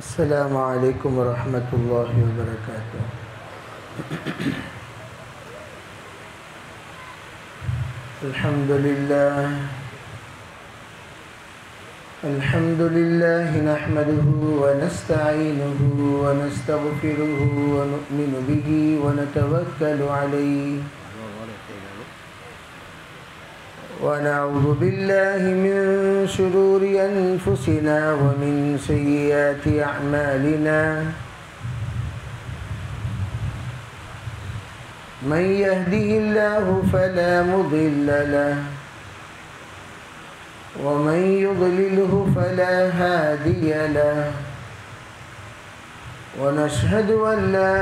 السلام عليكم ورحمة الله وبركاته. الحمد لله نحمده ونستعينه ونستغفره ونؤمن به ونتوكل عليه ونعوذ بالله من شرور أنفسنا ومن سيئات أعمالنا. من يهده الله فلا مضل له ومن يضلله فلا هادي له. ونشهد أن لا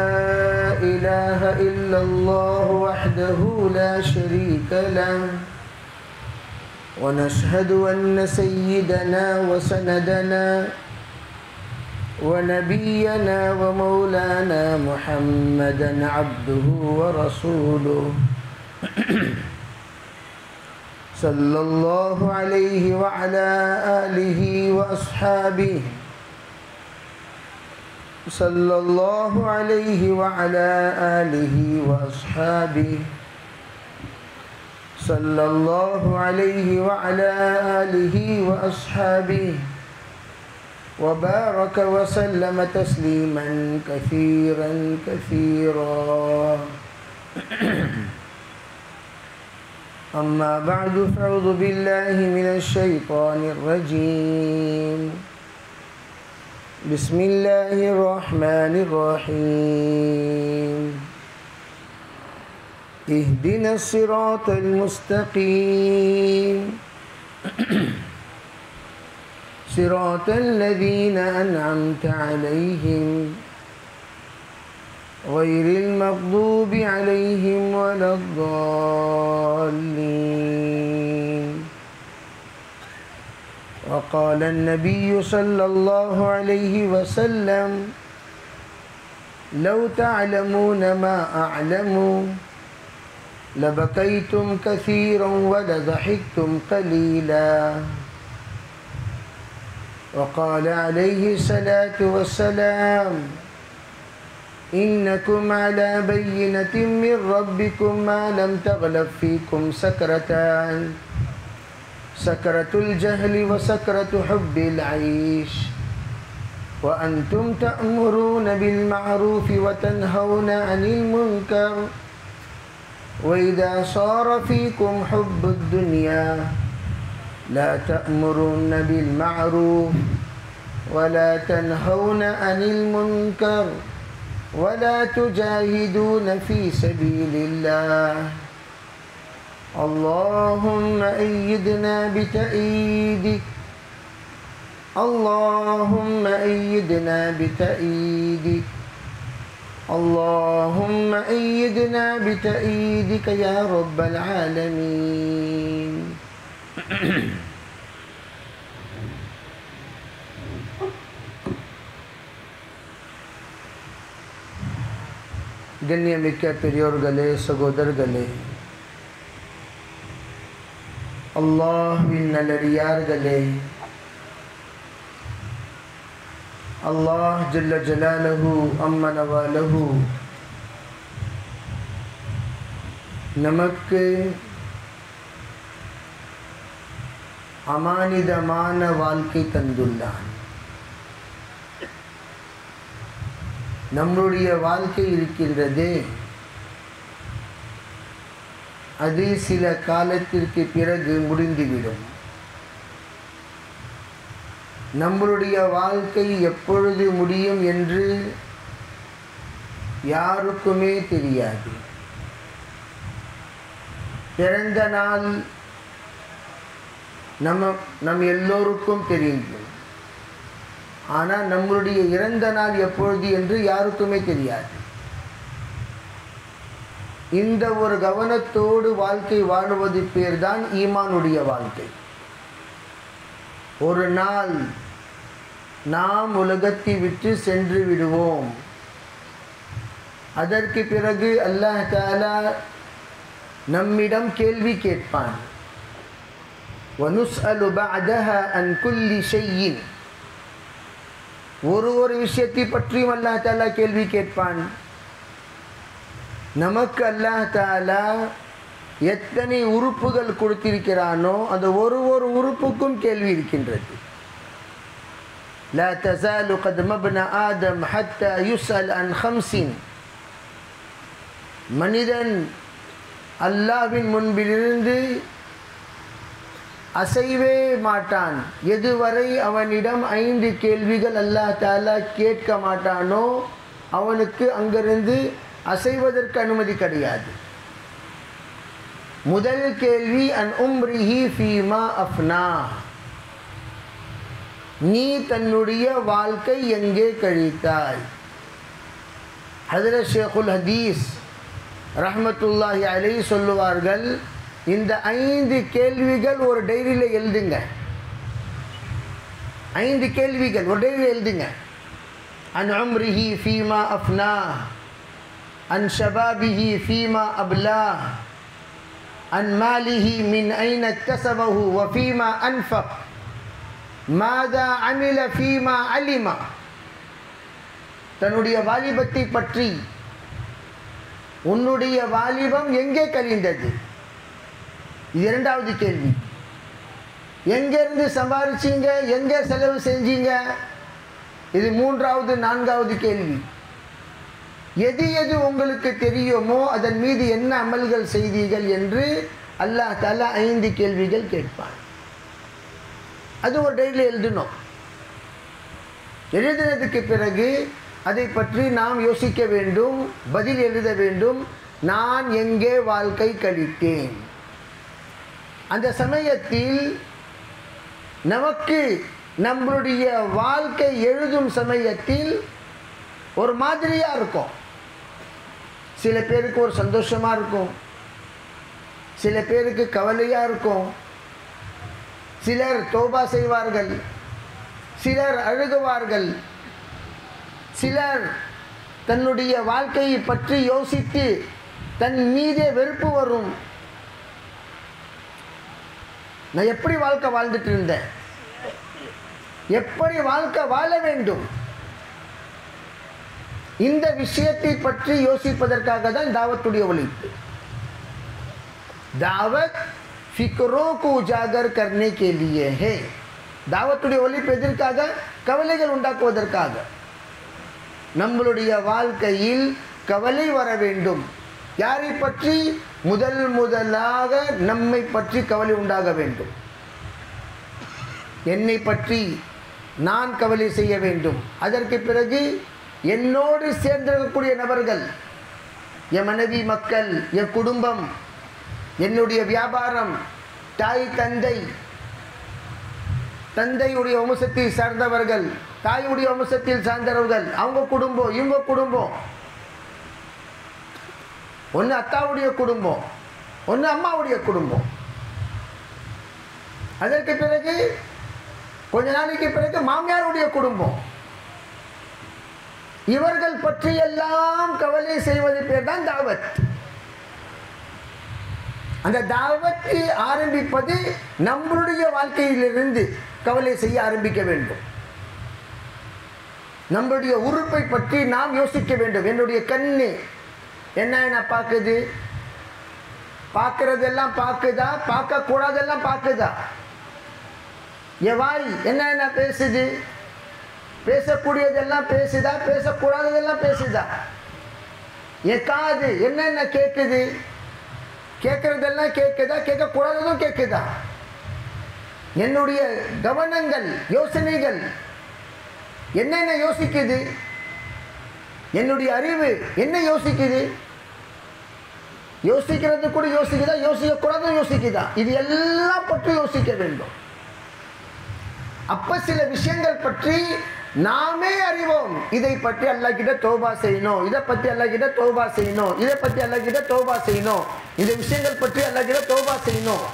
إله إلا الله وحده لا شريك له. ونشهد أن سيدنا وسندنا ونبينا ومولانا محمدا عبده ورسوله صلى الله عليه وعلى آله وأصحابه صلى الله عليه وعلى آله وأصحابه صلى الله عليه وعلى آله وأصحابه وبارك وسلم تسليما كثيرا كثيرا. أما بعد فأعوذ بالله من الشيطان الرجيم. بسم الله الرحمن الرحيم. اهدنا الصراط المستقيم صراط الذين أنعمت عليهم غير المغضوب عليهم ولا الضالين. وقال النبي صلى الله عليه وسلم: لو تعلمون ما أعلم لبكيتم كثيرا ولضحكتم قليلا. وقال عليه الصلاة والسلام: إنكم على بينة من ربكم ما لم تغلب فيكم سكرتان: سكرة الجهل وسكرة حب العيش. وأنتم تأمرون بالمعروف وتنهون عن المنكر، وإذا صار فيكم حب الدنيا لا تأمرون بالمعروف ولا تنهون عن المنكر ولا تجاهدون في سبيل الله. اللهم أيدنا بتأييدك، اللهم أيدنا بتأييدك، اللهم أيدنا بتأييدك يا رب العالمين. கண்ணியமிக்க பெரியோர்களே, சகோதரர்களே, அல்லாஹ்வின் நல்லடியார்களே, அல்லாஹ் ஜல்ல ஜலாலுஹு அம்ம நவாலுஹு நமக்கு அமானிதமான வாழ்க்கை தந்துள்ளான். நம்முடைய வாழ்க்கை இருக்கின்றதே, அது சில காலத்திற்கு பிறகு முடிந்துவிடும். நம்முடைய வாழ்க்கை எப்பொழுது முடியும் என்று யாருக்குமே தெரியாது. பிறந்த நாள் நம் எல்லோருக்கும் தெரியும். ஆனால் நம்மளுடைய இறந்த நாள் எப்பொழுது என்று யாருக்குமே தெரியாது. இந்த ஒரு கவனத்தோடு வாழ்க்கை வாழுவது பேர்தான் ஈமானுடைய வாழ்க்கை. ஒரு நாள் நாம் உலகத்தை விட்டு சென்று விடுவோம். அதற்கு பிறகு அல்லாஹ் தஆலா நம்மிடம் கேள்வி கேட்பான். وَنُسْأَلُ بَعْدَهَا عَنْ كُلِّ شَيْءٍ. ஒரு விஷயத்தை பற்றியும் அல்லாஹ் தஆலா கேள்வி கேட்பான். நமக்கு அல்லாஹ் தஆலா எத்தனை உறுப்புகள் கொடுத்திருக்கிறானோ அந்த ஒரு உறுப்புக்கும் கேள்வி இருக்கின்றது. லா தஸாலு கதம இப்ன ஆதம் ஹத்தா யுஸ்அல் அன் ஹம்ஸின். மனிதன் அல்லாஹ்வின் முன்பிலிருந்து அசைவே மாட்டான் எதுவரை அவனிடம் 5 கேள்விகள் அல்லாஹ் தஆலா கேட்க மாட்டானோ அவனுக்கு அங்கிருந்து அசைவதற்கு அனுமதி கிடையாது. முதல் கேள்வி அன் உம்ரிஹி ஃபீமா அஃப்னா. நீ தன்னுடைய வாழ்க்கை எங்கே கழித்தாய்? ஹஜ்ரத் ஷேகுல் ஹதீஸ் ரஹ்மத்துல்லாஹி அலைஹி சொல்லுவார்கள், இந்த 5 கேள்விகள் ஒரு டைரியில் எழுதுங்க. 5 கேள்விகள் ஒரு டைரியில் எழுதுங்க. அன் உம்ரிஹி ஃபீமா அஃப்னா, அன் ஷபாபிஹி ஃபீமா அப்லா, அன் மாலிஹி மின் ஐன இக்தஸபஹு வ ஃபீமா அன்ஃபக், மாதா அமில ஃபீமா அலிமா. தன்னுடைய வாலிபத்தை பற்றி, உன்னுடைய வாலிபம் எங்கே கழிந்தது? இது இரண்டாவது கேள்வி. எங்கேருந்து சம்பாதிச்சீங்க, எங்கே செலவு செஞ்சீங்க? இது மூன்றாவது நான்காவது கேள்வி. எது எது உங்களுக்கு தெரியுமோ அதன் மீது என்ன அமல்கள் செய்தீர்கள் என்று அல்லாஹ் தஆலா 5 கேள்விகள் கேட்பான். அது ஒரு டைரியில் எழுதணும். எழுதினதுக்கு பிறகு அதை பற்றி நாம் யோசிக்க வேண்டும், பதில் எழுத வேண்டும். நான் எங்கே வாழ்க்கை கழித்தேன்? அந்த சமயத்தில் நமக்கு நம்மளுடைய வாழ்க்கை எழுதும் சமயத்தில் ஒரு மாதிரியாக இருக்கும். சில பேருக்கு ஒரு சந்தோஷமாக இருக்கும், சில பேருக்கு கவலையாக இருக்கும். சிலர் தௌபா செய்வார்கள், சிலர் அழுகுவார்கள், சிலர் தன்னுடைய வாழ்க்கையை பற்றி யோசித்து தன் மீதே வெறுப்பு வரும். நான் எப்படி வாழ்க்கை வாழ்ந்துட்டு இருந்தேன், எப்படி வாழ்க்கை வாழ வேண்டும், இந்த விஷயத்தை பற்றி யோசிப்பதற்காக தான் தாவத்துடைய ஒழிப்பு. दावत फिक्रों को उजागर करने के लिए है. தாவத்துடைய ஒழிப்பு எதற்காக? கவலைகள் உண்டாக்குவதற்காக. நம்மளுடைய வாழ்க்கையில் கவலை வர வேண்டும். யாரை பற்றி? முதலாக நம்மை பற்றி கவலை உண்டாக வேண்டும். என்னை பற்றி நான் கவலை செய்ய வேண்டும். அதற்கு பிறகு என்னோடு சேர்ந்திருக்கக்கூடிய நபர்கள், என் மனைவி, மக்கள், என் குடும்பம், என்னுடைய வியாபாரம், தாய் தந்தை, தந்தையுடைய வம்சத்தை சார்ந்தவர்கள், தாயுடைய வம்சத்தில் சார்ந்தவர்கள், அவங்க குடும்பம், இவங்க குடும்பம், ஒன்று அத்தாவுடைய குடும்பம், ஒன்று அம்மாவுடைய குடும்பம். அதற்கு பிறகு கொஞ்ச நாளைக்கு பிறகு மாமியாருடைய குடும்பம். இவர்கள் பற்றியெல்லாம் கவலை செய்வது பேர் தான் தாவத். அந்த தாவத்தை ஆரம்பிப்பது நம்மளுடைய வாழ்க்கையிலிருந்து கவலை செய்ய ஆரம்பிக்க வேண்டும். நம்மளுடைய உறுப்பை பற்றி நாம் யோசிக்க வேண்டும். என்னுடைய கண்ணு என்ன பார்க்குது, பார்க்கறதெல்லாம் பார்க்குதா, பார்க்கக்கூடாதெல்லாம் பார்க்குதா? என் வாய் என்ன பேசுது, பேசக்கூடியதெல்லாம் பேசுதா, பேசக்கூடாததெல்லாம் பேசுதா? என் காது என்னென்ன கேட்குது, கேட்கறதெல்லாம் கேட்குதா, கேட்கக்கூடாததும் கேட்குதா? என்னுடைய கவனங்கள், யோசனைகள் என்னென்ன யோசிக்குது? என்னுடைய அறிவு என்ன யோசிக்குது? யோசிக்கிறது கூட யோசிக்குதா, யோசிக்கக்கூடாதும் யோசிக்குதா? இது எல்லாம் பற்றி யோசிக்க வேண்டும். அப்ப சில விஷயங்கள் பற்றி நாமே அறிவோம். இதை பற்றி அல்லாஹ் கிட்ட தௌபா செய்யணும், இதை பற்றி அல்லாஹ் கிட்ட தௌபா செய்யணும், இதை பற்றி அல்லாஹ் கிட்ட தௌபா செய்யணும், இந்த விஷயங்கள் பற்றி அல்லாஹ் கிட்ட தௌபா செய்யணும்.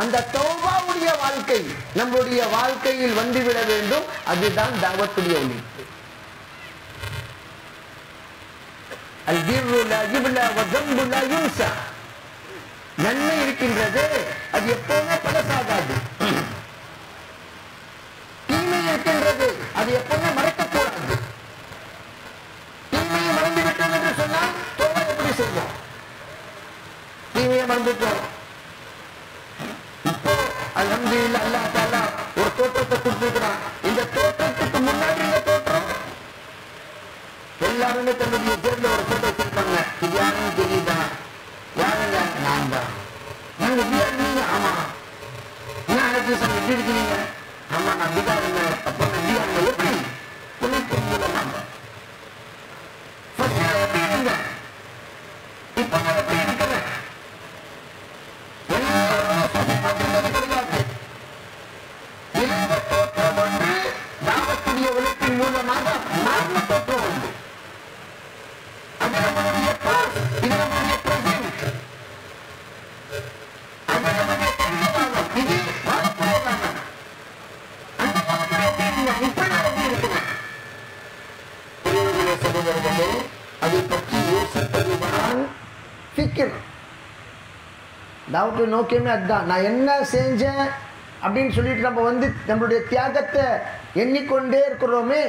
அந்த தௌபாவுடைய வாழ்க்கை நம்முடைய வாழ்க்கையில் வந்துவிட வேண்டும். அதுதான் தாவத்துடைய ஒழிப்பு. அல்பிர்ரு லா யுப்லா வ ஸம்பு லா யுன்ஸா. நன்மை இருக்கின்றது, அது எப்பவுமே பழசாகாது. தீமை இருக்கின்றது, அது எப்பவுமே மறக்கக்கூடாது. தீமையை மறந்து விட்டோம் என்று சொன்னால் தோபா எப்படி செய்வோம்? தீமையை மறந்துட்டோம். இப்போ அல்ஹம்துலில்லாஹ் அல்லாஹ் தஆலா ஒரு தோற்றத்தை கொடுத்திருக்கிறான். இந்த தோற்றத்துக்கு முன்னாடி இந்த தோற்றம் எல்லாருமே தன்னுடைய ஜேப்ல ஒரு போட்டோ வச்சிருப்பாங்க. இது யாருன்னு தெரியுதா? யாருங்க? நான் தான். நீங்க? ஆமா. என்ன அழைச்சி சார் எப்படி இருக்கிறீங்க? ஆமா நான் அப்படிதான் இருந்தேன். அப்போ நம்பியாங்க எப்படி புனைப்பின் மூலமாக எப்படி இருங்க, இப்போ நான் எப்படி இருக்கிறேன்? இந்த தோற்றம் ஒன்று தாவத்துடைய உழைப்பின் மூலமாக நான்கு தோற்றம் உண்டு. அது நம்மளுடைய பாஸ், இது நம்மளுடைய பிரசன்ட், அது நம்மளுடைய எதிர்காலம், இது வரக்கூடிய காலம். அந்த காலத்தில் எப்படி இருந்தேன், இப்ப நான் எப்படி இருக்கிறேன்? சகோதரர்களே, அதை பற்றி யோசிப்பதுதான் ஃபிக்ர். தாவத்துடைய நோக்கமே அதுதான். நான் என்ன செஞ்சேன் அப்படின்னு சொல்லிட்டு நம்ம நம்மளுடைய தியாகத்தை எண்ணிக்கொண்டே இருக்கிறோமே.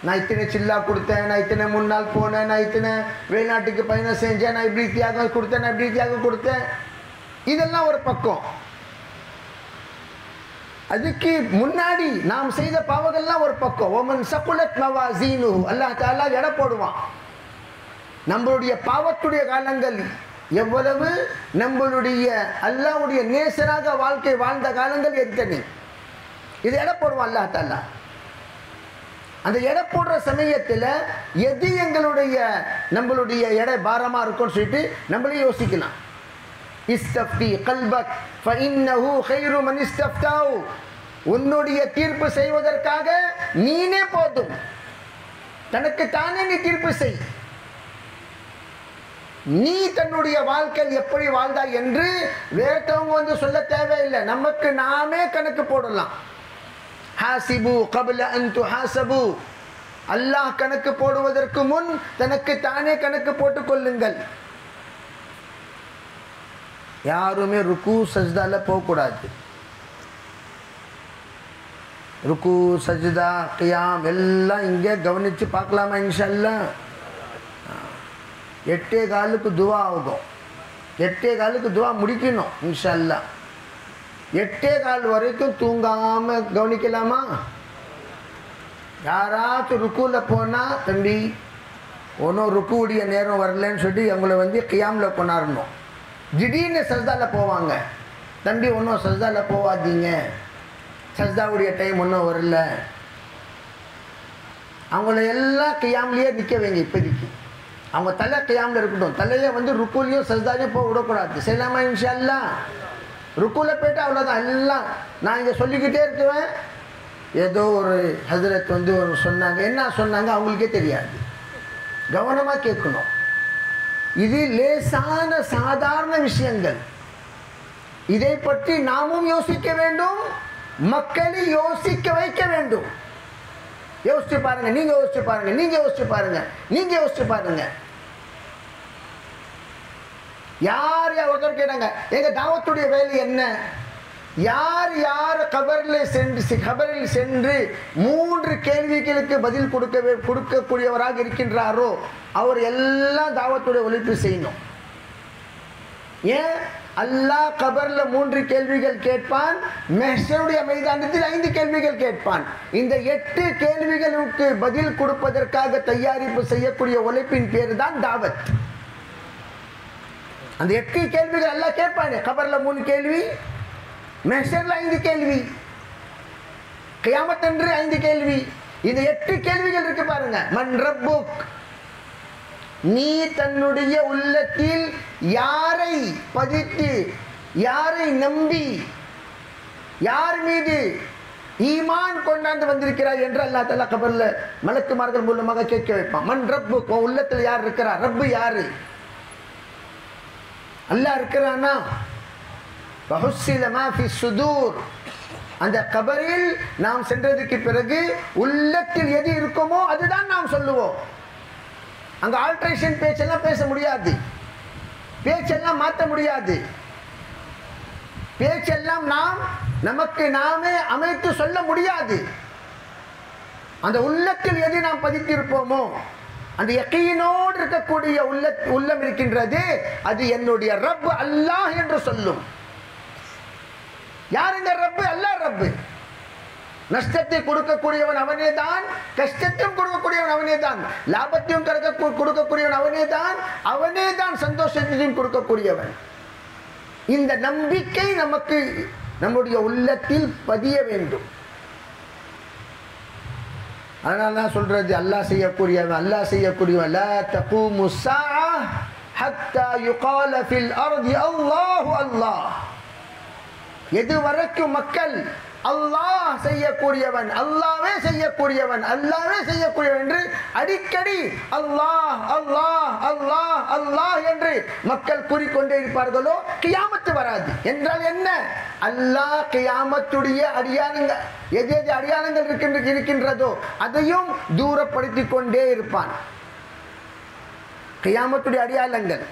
நான் இத்தனை சில்லா கொடுத்தேன், நான் இத்தனை முன்னாள் போனேன், நான் இத்தனை வெளிநாட்டுக்கு பயணம் செஞ்சேன், நான் இப்படி தியாகம் கொடுத்தேன், நான் இப்படி தியாகம் கொடுத்தேன், இதெல்லாம் ஒரு பக்கம். அதுக்கு முன்னாடி நாம் செய்த பாவங்கள்லாம் ஒரு பக்கம். ஓமன் சகுலத் மவாசீனு, அல்லாஹ் தஆலா எடை போடுவான். நம்மளுடைய பாவத்துடைய காலங்கள் எவ்வளவு, நம்மளுடைய அல்லாஹ்வுடைய நேசராக வாழ்க்கை வாழ்ந்த காலங்கள் எத்தனை, இது எடை போடுவான் அல்லாஹ் தஆலா. அந்த எடை போடுற சமயத்தில் எது நம்மளுடைய எடை பாரமாக இருக்கும்னு சொல்லிட்டு நம்மளே யோசிக்கலாம். இஸ்தஃப்தி கல்பக் ஃபஇன்னஹு கைரு மன் இஸ்தஃப்தாஹு. உன்னுடைய தீர்ப்பு செய்வதற்காக நீனே போதும். தனக்கு தானே நீ தீர்ப்பு செய். நீ தன்னுடைய வாழ்க்கையில் எப்படி வாழ்ந்தாய் என்று வேறவங்க சொல்ல தேவையில்லை. நமக்கு நாமே கணக்கு போடலாம். ஹாசிபு கப்ல அன் துஹாசபு. அல்லாஹ் கணக்கு போடுவதற்கு முன் தனக்கு தானே கணக்கு போட்டுக் கொள்ளுங்கள். யாருமே ருக்கு சஜ்தால போகக்கூடாது. ருக்கு சஜ்தா கியாம் எல்லாம் இங்கே கவனித்து பார்க்கலாமா? இன்ஷா அல்லாஹ் 8:15 துவா ஆகும். 8:15 துவா முடிக்கணும் இன்ஷா அல்லாஹ். 8:15 வரைக்கும் தூங்காமல் கவனிக்கலாமா? யாராச்சும் ருக்குவில் போனால் தம்பி ஒன்றும் ருக்குவுடைய நேரம் வரலன்னு சொல்லி அவங்கள கியாமில் கொண்டாடணும். திடீர்னு சஜ்தாவில் போவாங்க. தம்பி ஒன்றும் சஜ்தாவில் போவாதீங்க, சஜ்தாவுடைய டைம் ஒன்றும் வரல. அவங்கள எல்லாம் கியாம்லேயே நிற்க வைங்க. இப்போதைக்கு அவங்க தலை கியாமில் இருக்கட்டும். தலையை ருக்குலையும் சஜ்தாலையும் போக விடக்கூடாது. செய்யலாமா? இன்ஷா அல்லாஹ். ருக்குவில் போய்ட்டு அவ்வளோதான். எல்லாம் நான் இங்கே சொல்லிக்கிட்டே இருக்குவேன். ஏதோ ஒரு ஹஜ்ரத் ஒரு சொன்னாங்க, என்ன சொன்னாங்க அவங்களுக்கே தெரியாது. கவனமாக கேட்கணும். இது லேசான சாதாரண விஷயங்கள். இதை பற்றி நாமும் யோசிக்க வேண்டும், மக்களை யோசிக்க வைக்க வேண்டும். யோசிச்சு பாருங்க, நீங்க யோசிச்சு பாருங்க, நீங்க யோசிச்சு பாருங்க, நீங்க யோசிச்சு பாருங்க. யார் ஒருத்தர் கேட்டாங்க, எங்க தாவத்துடைய வேலை என்ன? யார் யார் கபரில் சென்று 3 கேள்விகளுக்கு பதில் கொடுக்கக்கூடியவராக இருக்கின்றாரோ அவர் எல்லாம் தாவத்துடைய உழைப்பு செய்யணும். ஏன்? அல்லாஹ் கபர்ல 3 கேள்விகள் கேட்பான், மஹ்ஷருடைய மைதானத்தில் 5 கேள்விகள் கேட்பான். இந்த 8 கேள்விகளுக்கு பதில் கொடுப்பதற்காக தயாரிப்பு செய்யக்கூடிய உழைப்பின் பேர் தான் தாவத். அந்த 8 கேள்விகள் அல்லாஹ் கேட்பான். கபர்ல 3 கேள்வி, மஹ்ஷர்ல 5 கேள்வி, கியாமத் அன்று 5 கேள்வி. இந்த 8 கேள்விகள் இருக்கு பாருங்க. மன் ரப்புக், நீ தன்னுடைய உள்ளத்தில் யாரை பதித்து, யாரை நம்பி, யார் மீது ஈமான் கொண்டாந்து வந்திருக்கிறார் என்று அல்லாஹ் தஆலா கபர்ல மலக்குமார்கள் மூலமாக கேட்க வைப்பான். மன் ரப்புக், உன் உள்ளத்தில் யார் இருக்கிறார்? ரப்பு யாரு? அல்லாஹ் இருக்கிறானா? வஹுஸ்ஸில மா ஃபி ஸுதூர். அந்த கபரில் நாம் சென்றதுக்கு பிறகு உள்ளத்தில் எது இருக்குமோ அதுதான் நாம் சொல்லுவோம். அங்க ஆல்ட்ரேஷன் பேச்செல்லாம் பேச முடியாது, பேச்செல்லாம் மாற்ற முடியாது. பேச்செல்லாம் நமக்கு நாமே அமைத்து சொல்ல முடியாது. அந்த உள்ளத்தில் எது நாம் பதித்திருப்போமோ, அந்த யகீனோடு இருக்கக்கூடிய உள்ளம் இருக்கின்றது, அது என்னுடைய ரப் அல்லாஹ் என்று சொல்லும். யாருங்க ரப்பு? அல்லாஹ் ரப்பு. நஷ்டத்தை கொடுக்கக்கூடியவன் அவனே தான், கஷ்டத்தையும் கொடுக்கக்கூடியவன் அவனே தான், லாபத்தையும் கொடுக்கக்கூடியவன் அவனே தான், அவனே தான் சந்தோஷத்தையும் கொடுக்கக்கூடியவன். இந்த நம்பிக்கை நமக்கு நம்முடைய உள்ளத்தில் பதிய வேண்டும். அதனால தான் சொல்றது, அல்லாஹ் செய்யக்கூடியவன், அல்லாஹ் செய்யக்கூடியவன். லா தகூமு ஸாஅ ஹத்தா யுகால ஃபில் அர்தி அல்லாஹு அல்லாஹ். எது வரைக்கும் மக்கள் அல்லாஹ் செய்யக்கூடியவன், அல்லாஹ்வே செய்யக்கூடியவன், அல்லாஹ்வே செய்யக்கூடியவன் என்று அடிக்கடி அல்லாஹ் அல்லாஹ் அல்லாஹ் அல்லாஹ் என்று மக்கள் கூறிக்கொண்டே இருப்பார்களோ கியாமத்து வராது. என்றால் என்ன? அல்லாஹ் கியாமத்துடைய அடியானங்கள் எது எது அடியானங்கள் இருக்கின்றதோ அதையும் தூரப்படுத்தி கொண்டே இருப்பான். கியாமத்துடைய அடியாளங்கள்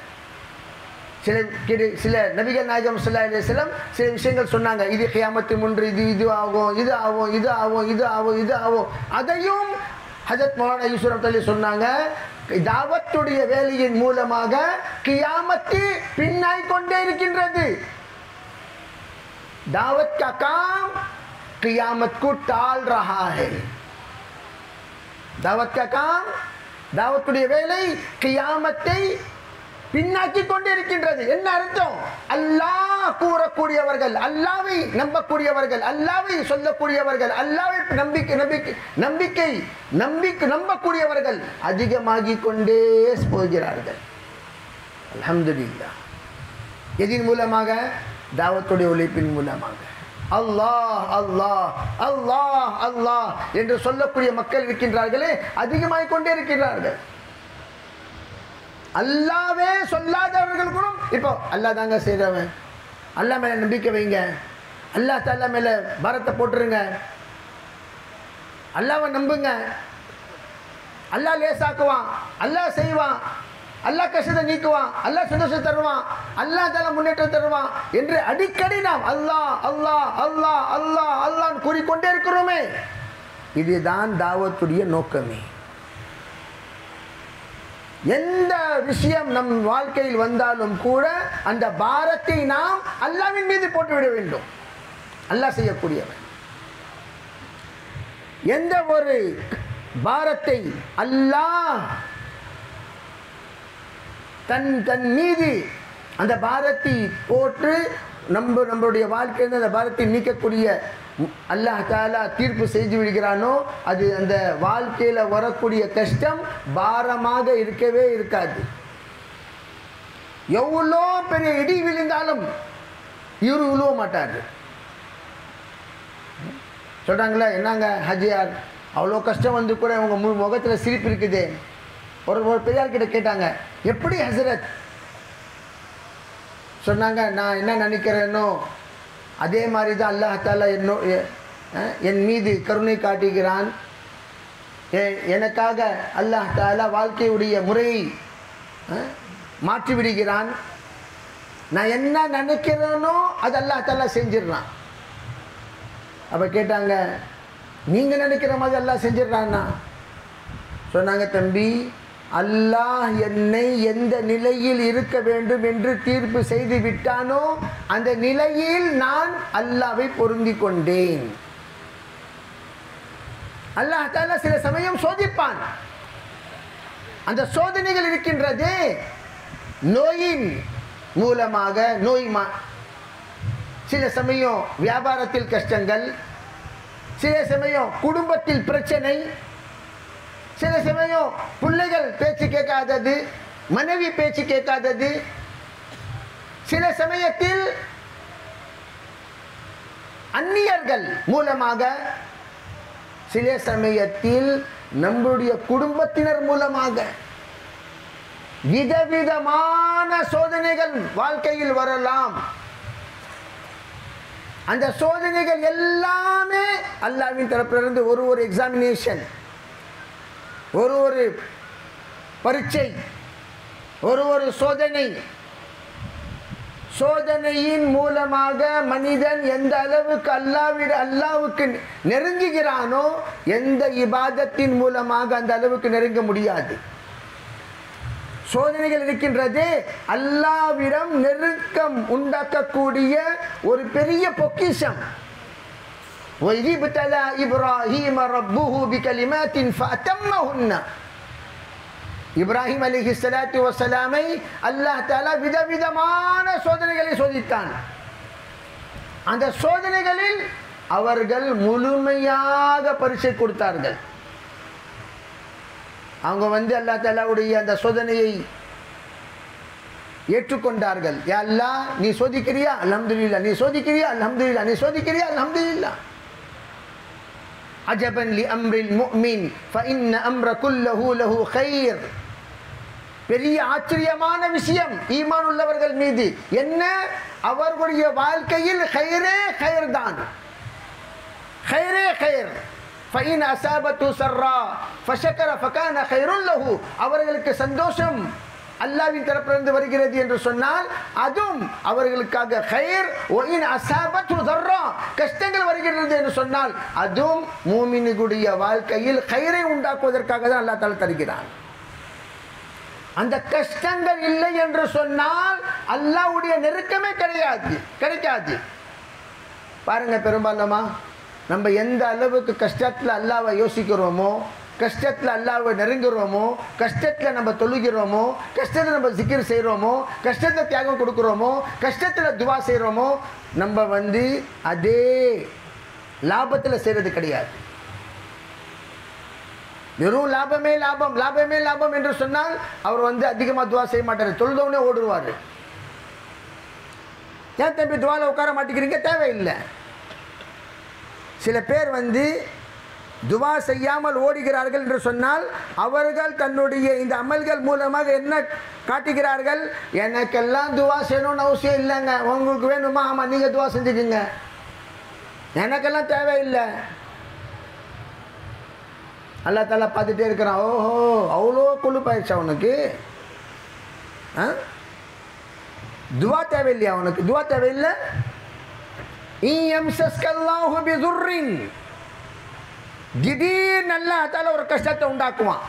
சில நபிகள் நாயகம் ஸல்லல்லாஹு அலைஹி வஸல்லம் சில விஷயங்கள் சொன்னாங்க. இது கியாமத்து முன்று, இது ஆகும், இது ஆகும், இது ஆகும், இது ஆகும், இது ஆகும். அதையும் ஹஜரத் மௌலானா யூசுப் ரஹ்மத்துல்லாஹி சொன்னாங்க. தாவத்துடைய வேலையின் மூலமாக கியாமத்து பின்னாய் கொண்டே இருக்கின்றது. दावत का काम क़ियामत को टाल रहा है. दावत का काम, दावத்துடைய வேலை கியாமத்தை பின்னாக்கி கொண்டே இருக்கின்றது. என்ன அர்த்தம்? அல்லாஹ் கூறக்கூடியவர்கள், அல்லாஹ்வை நம்பக்கூடியவர்கள், அல்லாஹ்வை சொல்லக்கூடியவர்கள், அல்லாஹ்வை நம்பக்கூடியவர்கள் அதிகமாகி கொண்டே போகிறார்கள். அல்ஹம்துலில்லாஹ். எதின் மூலமாக? தாவத்துடைய உழைப்பின் மூலமாக. அல்லாஹ் அல்லாஹ் அல்லாஹ் அல்லாஹ் என்று சொல்லக்கூடிய மக்கள் இருக்கின்றார்களே, அதிகமாகிக் கொண்டே இருக்கிறார்கள். அல்லாவே சொல்லாதவர்கள் கூட இப்போ அல்லாஹ் தாங்க செய்றவன், அல்லாஹ் மேல நம்பிக்கை வைங்க, அல்லாஹ் தஆலா மேல பாரத்தை போட்டுருங்க, அல்லாஹ்வை நம்புங்க, அல்லாஹ் லேசாக்குவான், அல்லாஹ் செய்வான், அல்லாஹ் கஷ்டத்தை நீக்குவான், அல்லாஹ் சந்தோஷத்தை தருவான், அல்லாஹ் தஆலா முன்னேற்றம் தருவான் என்று அடிக்கடி நாம் அல்லாஹ் அல்லாஹ் அல்லாஹ் அல்லாஹ் அல்லாஹ் கூறிக்கொண்டே இருக்கிறோமே. இதுதான் தாவத்துடைய நோக்கமே. எந்த விஷயம் நம் வாழ்க்கையில் வந்தாலும் கூட அந்த பாரத்தை நாம் அல்லாஹ்வின் மீது போட்டுவிட வேண்டும். அல்லாஹ் செய்யக்கூடியவன். எந்த ஒரு பாரத்தை அல்லாஹ் தன் மீது அந்த பாரத்தை போட்டு நம்மளுடைய வாழ்க்கையில் அந்த பாரத்தை நீக்கக்கூடிய அல்லாஹ் தஆலா தீர்ப்பு செய்து விடுகிறானோ, அது அந்த வாழ்க்கையில் வரக்கூடிய கஷ்டம் பாரமாக இருக்கவே இருக்காது. எவ்வளோ பெரிய இடி விழுந்தாலும் இவரு விழுவ மாட்டார். சொல்கிறாங்களே, என்னங்க ஹஜியார் அவ்வளோ கஷ்டம் வந்து கூட உங்கள் முகத்தில் சிரிப்பு இருக்குது. ஒரு பெரியார் கிட்ட கேட்டாங்க, எப்படி ஹசரத்? சொன்னாங்க, நான் என்ன நினைக்கிறேனோ அதே மாதிரி தான் அல்லாஹ் தஆலா என் மீது கருணை காட்டுகிறான். எனக்காக அல்லாஹ் தஆலா வாழ்க்கையுடைய முறையை மாற்றி விடுகிறான். நான் என்ன நினைக்கிறேனோ அது அல்லாஹ் தஆலா செஞ்சிடறான். அப்போ கேட்டாங்க, நீங்கள் நினைக்கிற மாதிரி அல்லாஹ் செஞ்சிடறான்னா? சொன்னாங்க, தம்பி, அல்லாஹ் என்னை எந்த நிலையில் இருக்க வேண்டும் என்று தீர்ப்பு செய்து விட்டானோ அந்த நிலையில் நான் அல்லாஹ்வை பொருந்தி கொண்டேன். அல்லாஹ் தஆலா சில சமயம் சோதிப்பான். அந்த சோதனைகள் இருக்கின்றதே, நோயின் மூலமாக சில சமயம் வியாபாரத்தில் கஷ்டங்கள், சில சமயம் குடும்பத்தில் பிரச்சனை, சில சமயம் பிள்ளைகள் பேச்சு கேட்காதது, மனைவி பேச்சு கேட்காதது, சில சமயத்தில் அந்நியர்கள் மூலமாக, சில சமயத்தில் நம்முடைய குடும்பத்தினர் மூலமாக விதவிதமான சோதனைகள் வாழ்க்கையில் வரலாம். அந்த சோதனைகள் எல்லாமே அல்லாஹ்வின் தரப்பிலிருந்து ஒரு எக்ஸாமினேஷன், ஒரு பரீட்சை, ஒரு சோதனை. சோதனையின் மூலமாக மனிதன் எந்த அளவுக்கு அல்லாஹ்வுக்கு நெருங்குகிறானோ எந்த இபாதத்தின் மூலமாக அந்த அளவுக்கு நெருங்க முடியாது. சோதனைகள் இருக்கின்றது அல்லாஹ்விடம் நெருக்கம் உண்டாக்கக்கூடிய ஒரு பெரிய பொக்கிஷம். وَإِذِ ابْتَلَى إِبْرَاهِيمَ رَبُّهُ بِكَلِمَاتٍ فَأَتَمَّهُنَّ இப்ராஹிம் அலைஹிஸ்ஸலாத்து வஸ்ஸலாமை அல்லாஹ் தஆலா விதவிதமான சோதனைகளை சோதித்தான். அந்த சோதனைகளில் அவர்கள் முழுமையாக பரிசை கொடுத்தார்கள். அவங்க அல்லாஹ் தஆலாவுடைய அந்த சோதனையை ஏற்றுக்கொண்டார்கள். யா அல்லாஹ், நீ சோதிக்கிறியா? அல்ஹம்துலில்லாஹ். நீ சோதிக்கிறியா? அல்ஹம்துலில்லாஹ். நீ சோதிக்கிறியா? அல்ஹம்துலில்லாஹ். அஜபன் லி அம்ரில் முஃமின் ஃபஇன்ன அம்ர குல்லஹு லஹு கைர். பெரிய ஆச்சரியமான விஷயம் ஈமான் உள்ளவர்கள் மீது என்ன, அவர்களுடைய வாழ்க்கையில் கைரே கைர் தான். கைரே கைர். ஃபஇன் அஸாபத்து ஸர்ரா ஃபஷக்கர ஃபகான கைருல் லஹு. அவர்களுக்கு சந்தோஷம் அல்லாஹ்வின் தரப்பிலிருந்து வருகிறது என்று சொன்னால் அதுவும் அவர்களுக்காக கைர். ஒயின் அஸாபத்து ஸர்ரா, கஷ்டங்கள் வருகிறது என்று சொன்னால் அதுவும் மூமினுடைய வாழ்க்கையில் கைரை உண்டாக்குவதற்காக தான் அல்லாஹ் தஆலா தருகிறான். அந்த கஷ்டங்கள் இல்லை என்று சொன்னால் அல்லாஹ்வுடைய நெருக்கமே கிடைக்காது. பாருங்க, பெரும்பாலுமா நம்ம எந்த அளவுக்கு கஷ்டத்தில் அல்லாஹ்வை யோசிக்கிறோமோ, கஷ்டத்தில் அல்லாஹ்வை நெருங்குறோமோ, கஷ்டத்தில் நம்ம தொழுகிறோமோ, கஷ்டத்தில் நம்ம ஜிக்ர் செய்கிறோமோ, கஷ்டத்தில் தியாகம் கொடுக்குறோமோ, கஷ்டத்தில் துவா செய்கிறோமோ, நம்ம அதே லாபத்தில் செய்கிறது கிடையாது. வெறும் லாபமே லாபம் லாபமே லாபம் என்று சொன்னால் அவர் அதிகமாக துவா செய்ய மாட்டார், தொழுதவனே ஓடுவார். ஏன் தம்பி துவாவில் உட்கார மாட்டேங்கிறீங்க? தேவையில்லை. சில பேர் துவா செய்யாமல் ஓடுகிறார்கள் என்று சொன்னால் அவர்கள் தன்னுடைய இந்த அமல்கள் மூலமாக என்ன காட்டுகிறார்கள்? எனக்கெல்லாம் துவா செய்யணும்னு அவசியம் இல்லைங்க, உங்களுக்கு வேணுமா? ஆமாம், நீங்கள் துவா செஞ்சுக்குங்க, எனக்கெல்லாம் தேவையில்லை. அல்லாஹ் தஆலா பார்த்துட்டே இருக்கிறான். ஓஹோ, அவ்வளோ கொழுப்பாயிடுச்சா உனக்கு? துவா தேவையில்லையா உனக்கு? துவா தேவையில்லை. இயம்சஸ்கல்லாஹு பிதுர்ரின், திடீர்னு அல்லாஹ் தஆலா ஒரு கஷ்டத்தை உண்டாக்குவான்.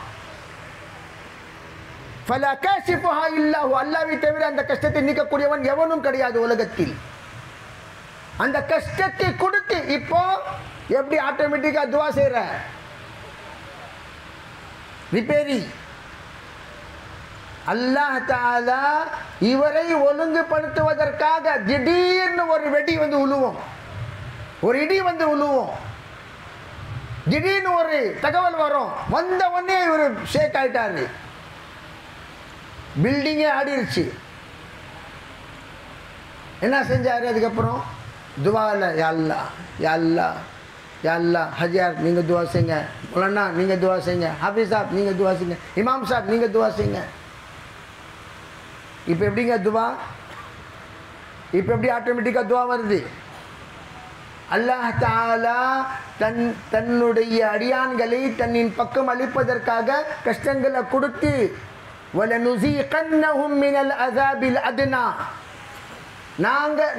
ஃபலா காஷிஃபஹா இல்லாஹு, அல்லாஹ்வை தவிர அந்த கஷ்டத்தை நீக்கக்கூடியவன் எவனும் கிடையாது உலகத்தில். அந்த கஷ்டத்தை கொடுத்து இப்போ எப்படி ஆட்டோமேட்டிக்கா துவா செய்யற? ரிப்பேரி. அல்லாஹ் தஆலா இவரை ஒழுங்குபடுத்துவதற்காக திடீர்னு ஒரு வெடி உழுவும், ஒரு இடி உழுவும், திடீர்னு ஒரு தகவல் வரும், வந்த உடனே இவர் ஷேக் ஆயிட்டாரு, பில்டிங்கே ஆடிருச்சு. என்ன செஞ்சாரு? அதுக்கப்புறம் துவால யா அல்லாஹ் யா அல்லாஹ் யா அல்லாஹ், ஹஜ்யார் நீங்கள் துவா செய்யுங்க, மௌலானா நீங்கள் துவா செய்யுங்க, ஹாஃபிஸ் சாப் நீங்கள் துவா செய்யுங்க, இமாம் சாப் நீங்கள் துவா செய்யுங்க. இப்போ எப்படிங்க துவா? இப்போ எப்படி ஆட்டோமேட்டிக்காக துவா வருது? அல்லாஹ் தஆலா தன்னுடைய அடியான்களை தன்னின் பக்கம் அளிப்பதற்காக கஷ்டங்களை கொடுத்து وَلَنُذِيقَنَّهُمْ مِنَ الْعَذَابِ الْأَدْنَى,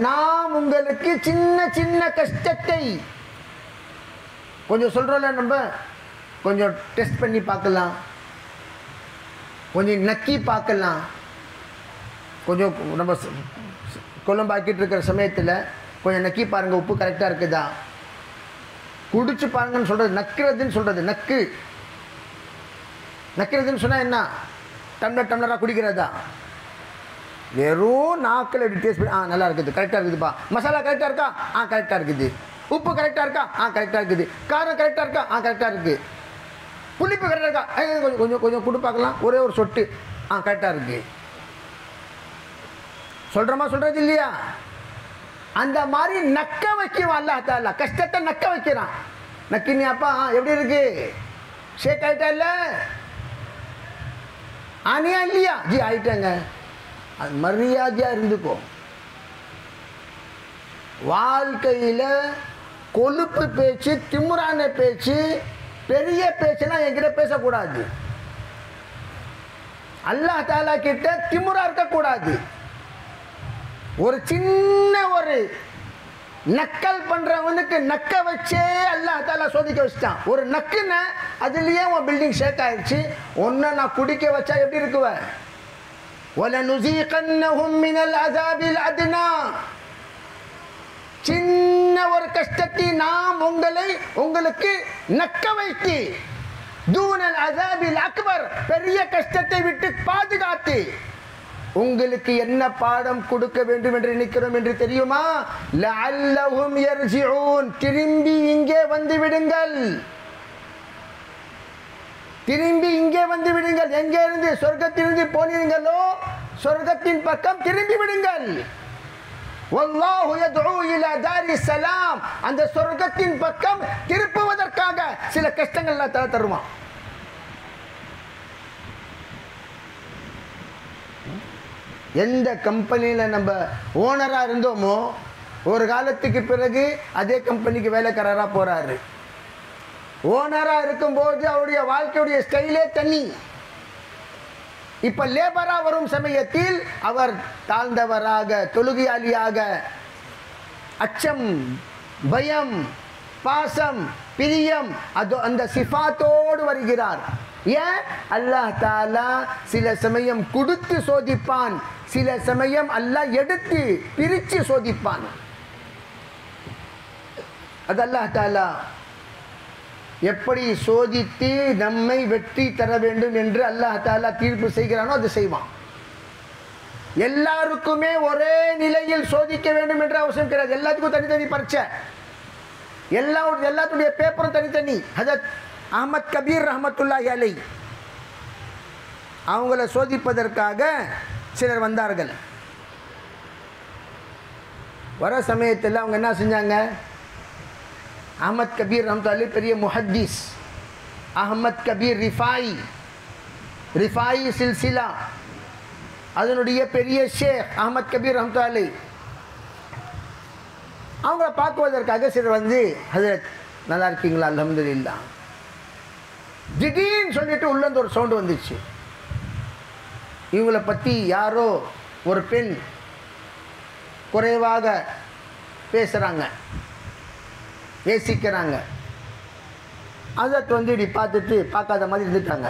நாம் உங்களுக்கு சின்ன சின்ன கஷ்டத்தை கொஞ்சம் சொல்கிறோம்ல, நம்ம கொஞ்சம் டெஸ்ட் பண்ணி பார்க்கலாம், கொஞ்சம் நக்கி பார்க்கலாம். கொஞ்சம் நம்ம குழம்பாக்கிட்டு இருக்கிற சமயத்தில் கொஞ்சம் நக்கி பாருங்கள், உப்பு கரெக்டாக இருக்குதா, குடிச்சு பாருங்கன்னு சொல்கிறது. நக்கிறதுன்னு சொல்கிறது, நக்கிறதுன்னு சொன்னால் என்ன? டம்ளராக குடிக்கிறதா? வெறும் நாக்கில் எப்படி டேஸ்ட் பண்ணி நல்லா இருக்குது, கரெக்டாக இருக்குதுப்பா, மசாலா கரெக்டாக இருக்கா, கரெக்டாக இருக்குது, உப்பு கரெக்டாக இருக்கா, கரெக்டாக இருக்குது, காரம் கரெக்டாக இருக்கா, கரெக்டாக இருக்குது, புளிப்பு கரெக்டாக இருக்கா, கொஞ்சம் கொஞ்சம் கொஞ்சம் கொடு பார்க்கலாம், ஒரே ஒரு சொட்டு, கரெக்டாக இருக்குது. சொல்கிறோமா சொல்கிறது இல்லையா? அந்த மாதிரி நக்க வைக்குவான் அல்லாஹ் தஆலா, கஷ்டத்தை நக்க வைக்கிறான். நக்கினியாப்பா எப்படி இருக்கு? ஷேக் ஆயிட்டா? இல்லை ஆனியா இல்லையா? ஜி ஆயிட்டாங்க. அது மரியாதையாக இருந்துக்கோ. வாழ்க்கையில் கொழுப்பு பேச்சு, திமுறான பேச்சு, பெரிய பேச்செல்லாம் என்கிட்ட பேசக்கூடாது. அல்லாஹ் தஆலா கிட்ட திமுறா இருக்கக்கூடாது. ஒரு சின்ன ஒரு நக்கல் பண்றவனுக்கு நக்க வச்சே அல்லாஹ் தஆலா சோதிக்க வச்சிட்டான். ஒரு நக்குன அதுலயே உன் பில்டிங் ஷேக் ஆயிடுச்சு. ஒன்ன நான் குடிக்க வச்சா எப்படி இருக்குவ? وَلَنُذِيقَنَّهُمْ مِنَ الْعَذَابِ الْأَدْنَى. சின்ன ஒரு கஷ்டத்தை நாம் உங்களுக்கு நக்க வைத்து தூனல் அஸாபில் அக்பர், பெரிய கஷ்டத்தை விட்டு பாதுகாத்து உங்களுக்கு என்ன பாடம் கொடுக்க வேண்டும் என்று நினைக்கிறோம் என்று தெரியுமா? லஅல்லஹும் யர்ஜிஊன், திரும்பி இங்கே வந்து விடுங்கள், திரும்பி இங்கே வந்து விடுங்கள். எங்கே இருந்து? சொர்க்கத்திலிருந்து போனீங்களோ சொர்க்கத்தின் பக்கம் திரும்பி விடுங்கள். வல்லாஹு யதுஉ இலா தாரிஸ் ஸலாம், அந்த சொர்க்கத்தின் பக்கம் திருப்புவதற்காக சில கஷ்டங்கள் எல்லாம் தருவான். எந்த கம்பெனியில் நம்ம ஓனராக இருந்தோமோ ஒரு காலத்துக்கு பிறகு அதே கம்பெனிக்கு வேலைக்காரராக போகிறாரு. ஓனராக இருக்கும்போது அவருடைய வாழ்க்கையுடைய ஸ்டைலே தனி. இப்போ லேபராக வரும் சமயத்தில் அவர் தாழ்ந்தவராக, தொழுகையாளியாக, அச்சம், பயம், பாசம், பிரியம் அந்த சிஃபாத்தோடு வருகிறார். ஏன்? அல்லாஹ் தஆலா சில சமயம் கொடுத்து சோதிப்பான், சில சமயம் அல்லாஹ் எடுத்து பிரித்து சோதிப்பான். அது அல்லாஹ் தஆலா எப்படி சோதித்து நம்மை வெற்றி தர வேண்டும் என்று அல்லாஹ் தஆலா தீர்ப்பு செய்கிறானோ அது செய்வான். எல்லாருக்குமே ஒரே நிலையில் சோதிக்க வேண்டும் என்ற அவசியம் கிடையாது. எல்லாத்துக்கும் தனித்தனி பரீட்சை, எல்லாத்துடைய பேப்பரும் தனித்தனி. ஹஜரத் அஹ்மத் கபீர் ரஹ்மத்துல்லாஹி அலைஹி அவங்கள சோதிப்பதற்காக சிலர் வந்தார்கள். வர சமயத்தில் அவங்க என்ன செஞ்சாங்க? அஹ்மத் கபீர் ரஹ்மத்துல்லாஹி பெரிய முஹத்தீஸ், அஹ்மத் கபீர் ரிஃபாயி சில்சிலா அதனுடைய பெரிய ஷேக் அஹ்மத் கபீர் ரஹ்மத்துல்லாஹி அவங்கள பார்க்குவதற்காக சிலர் வந்து, ஹஜரத் நல்லா இருக்கீங்களா? அல்ஹம்துலில்லாஹ். திடீர்னு சொல்லிட்டு உள்ளேருந்து ஒரு சவுண்டு வந்துச்சு. இவங்களை பற்றி யாரோ ஒரு பெண் குறைவாக பேசுகிறாங்க, பேசிக்கிறாங்க. ஹஜரத் வந்து இப்படி பார்த்துட்டு பார்க்காத மாதிரி இருந்துட்டாங்க.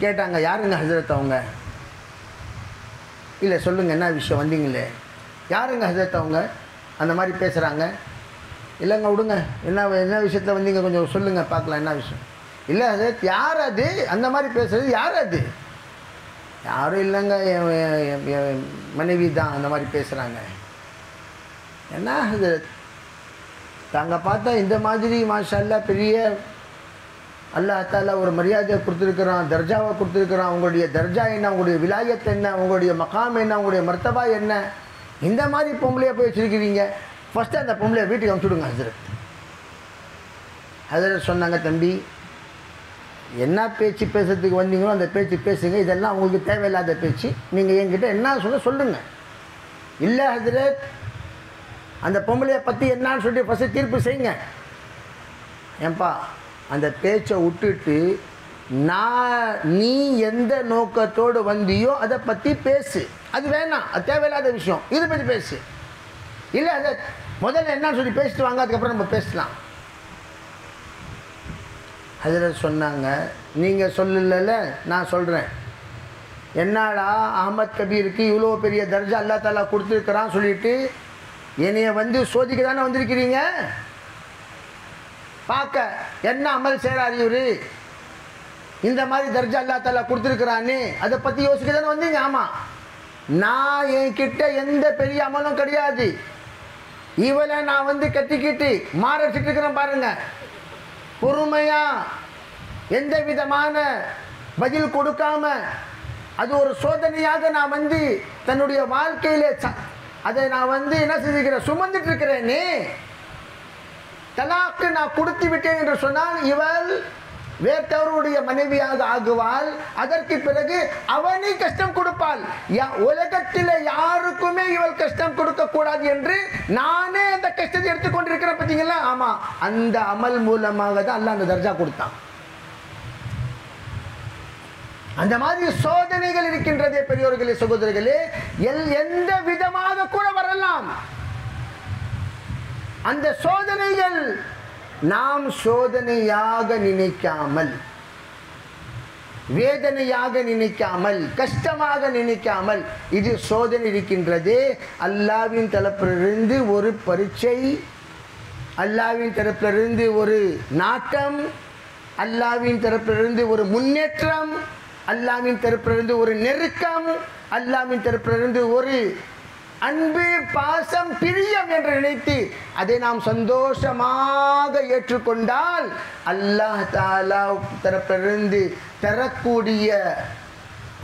கேட்டாங்க, யாருங்க ஹஜரத் அவங்க? இல்லை சொல்லுங்கள், என்ன விஷயம் வந்தீங்களே? யாருங்க ஹஜரத் அவங்க? அந்த மாதிரி பேசுகிறாங்க. இல்லைங்க விடுங்க, என்ன விஷயத்தில் வந்தீங்க கொஞ்சம் சொல்லுங்கள் பார்க்கலாம், என்ன விஷயம்? இல்லை ஹஜரத், யார் அது அந்த மாதிரி பேசுகிறது? யார் அது? யாரும் இல்லைங்க, என் மனைவி தான் அந்த மாதிரி பேசுகிறாங்க. என்ன ஹஜரத், தாங்கள் பார்த்தா இந்த மாதிரி மாஷா அல்லாஹ் பெரிய அல்லாஹ் தஆலா ஒரு மரியாதையை கொடுத்துருக்குறான், தர்ஜாவை கொடுத்துருக்குறான். உங்களுடைய தர்ஜா என்ன, உங்களுடைய விலாயத் என்ன, உங்களுடைய மகாம் என்ன, உங்களுடைய மர்த்தபா என்ன? இந்த மாதிரி பொம்பளையை போய் வச்சுருக்கிறீங்க. ஃபஸ்ட்டு அந்த பொம்பளையை வீட்டுக்கு அனுப்பிச்சுடுங்க ஹஜரத். ஹஜரத் சொன்னாங்க, தம்பி என்ன பேச்சு பேசுறதுக்கு வந்தீங்களோ அந்த பேச்சு பேசுங்க, இதெல்லாம் உங்களுக்கு தேவையில்லாத பேச்சு. நீங்கள் என்கிட்ட என்ன சொல்லுங்கள். இல்லை ஹஜரத், அந்த பொம்பளையை பற்றி என்னான்னு சொல்லிட்டு ஃபஸ்ட்டு தீர்ப்பு செய்யுங்க. ஏன்பா அந்த பேச்சை விட்டுட்டு நீ எந்த நோக்கத்தோடு வந்தியோ அதை பற்றி பேசு. அது வேணாம், அது தேவையில்லாத விஷயம், இதை பற்றி பேசு. இல்லை அதை முதல்ல என்ன சொல்லி பேசிட்டு வாங்க, அதுக்கப்புறம் நம்ம பேசலாம். அதில் சொன்னாங்க, நீங்கள் சொல்லல நான் சொல்கிறேன். என்னடா அஹ்மத் கபீருக்கு இவ்வளோ பெரிய தர்ஜா அல்லாஹ் தஆலா கொடுத்துருக்குறான்னு சொல்லிட்டு என்னைய வந்து சோதிக்க தானே வந்திருக்கிறீங்க? பார்க்க என்ன அமல் செய்கிறார் இவரு, இந்த மாதிரி தர்ஜா அல்லாஹ் தஆலா கொடுத்துருக்குறான்னு அதை பற்றி யோசிக்க தானே வந்தீங்க? ஆமாம். நான் என்கிட்ட எந்த பெரிய அமலும் கிடையாது. இவளை நான் வந்து கட்டிக்கிட்டு மாரடிச்சிட்டு இருக்கிறேன் பாருங்க. பொறுமையா எந்த விதமான பதில் கொடுக்காம அது ஒரு சோதனையாக நான் வந்து தன்னுடைய வாழ்க்கையில அதை நான் வந்து என்ன செஞ்சுக்கிறேன், சுமந்துட்டு இருக்கிறேனே. தலாக்கு நான் கொடுத்து விட்டேன் என்று சொன்னால் இவள் வேற்றவருடைய மனைவியாக ஆகுவாள். அதற்கு பிறகு அவனை கஷ்டம் கொடுப்பாள். உலகத்தில் யாருக்குமே இவள் கஷ்டம் கொடுக்க கூடாது என்று நானே அந்த கஷ்டத்தை எடுத்துக்கொண்டிருக்கிறேன். பார்த்தீங்களா? ஆமா, அந்த அமல் மூலமாக தான் அல்லாஹ் அந்த தர்ஜா கொடுத்தான். அந்த மாதிரி சோதனைகள் இருக்கின்றதே பெரியோர்களே, சகோதரர்களே, எந்த விதமாக கூட வரலாம். அந்த சோதனைகள் நாம் சோதனையாக நினைக்காமல், வேதனையாக நினைக்காமல், கஷ்டமாக நினைக்காமல், இது சோதனை இருக்கின்றதே அல்லாஹ்வின் தரப்பிலிருந்து ஒரு பரீட்சை, அல்லாஹ்வின் தரப்பிலிருந்து ஒரு நாட்டம், அல்லாஹ்வின் தரப்பிலிருந்து ஒரு முன்னேற்றம், அல்லாஹ்வின் தரப்பிலிருந்து ஒரு நெருக்கம், அல்லாஹ்வின் தரப்பிலிருந்து ஒரு அன்பு, பாசம், பிரியம் என்று நினைத்து அதை நாம் சந்தோஷமாக ஏற்றுக்கொண்டால் அல்லாஹ் தஆலா தரப்பிலிருந்து தரக்கூடிய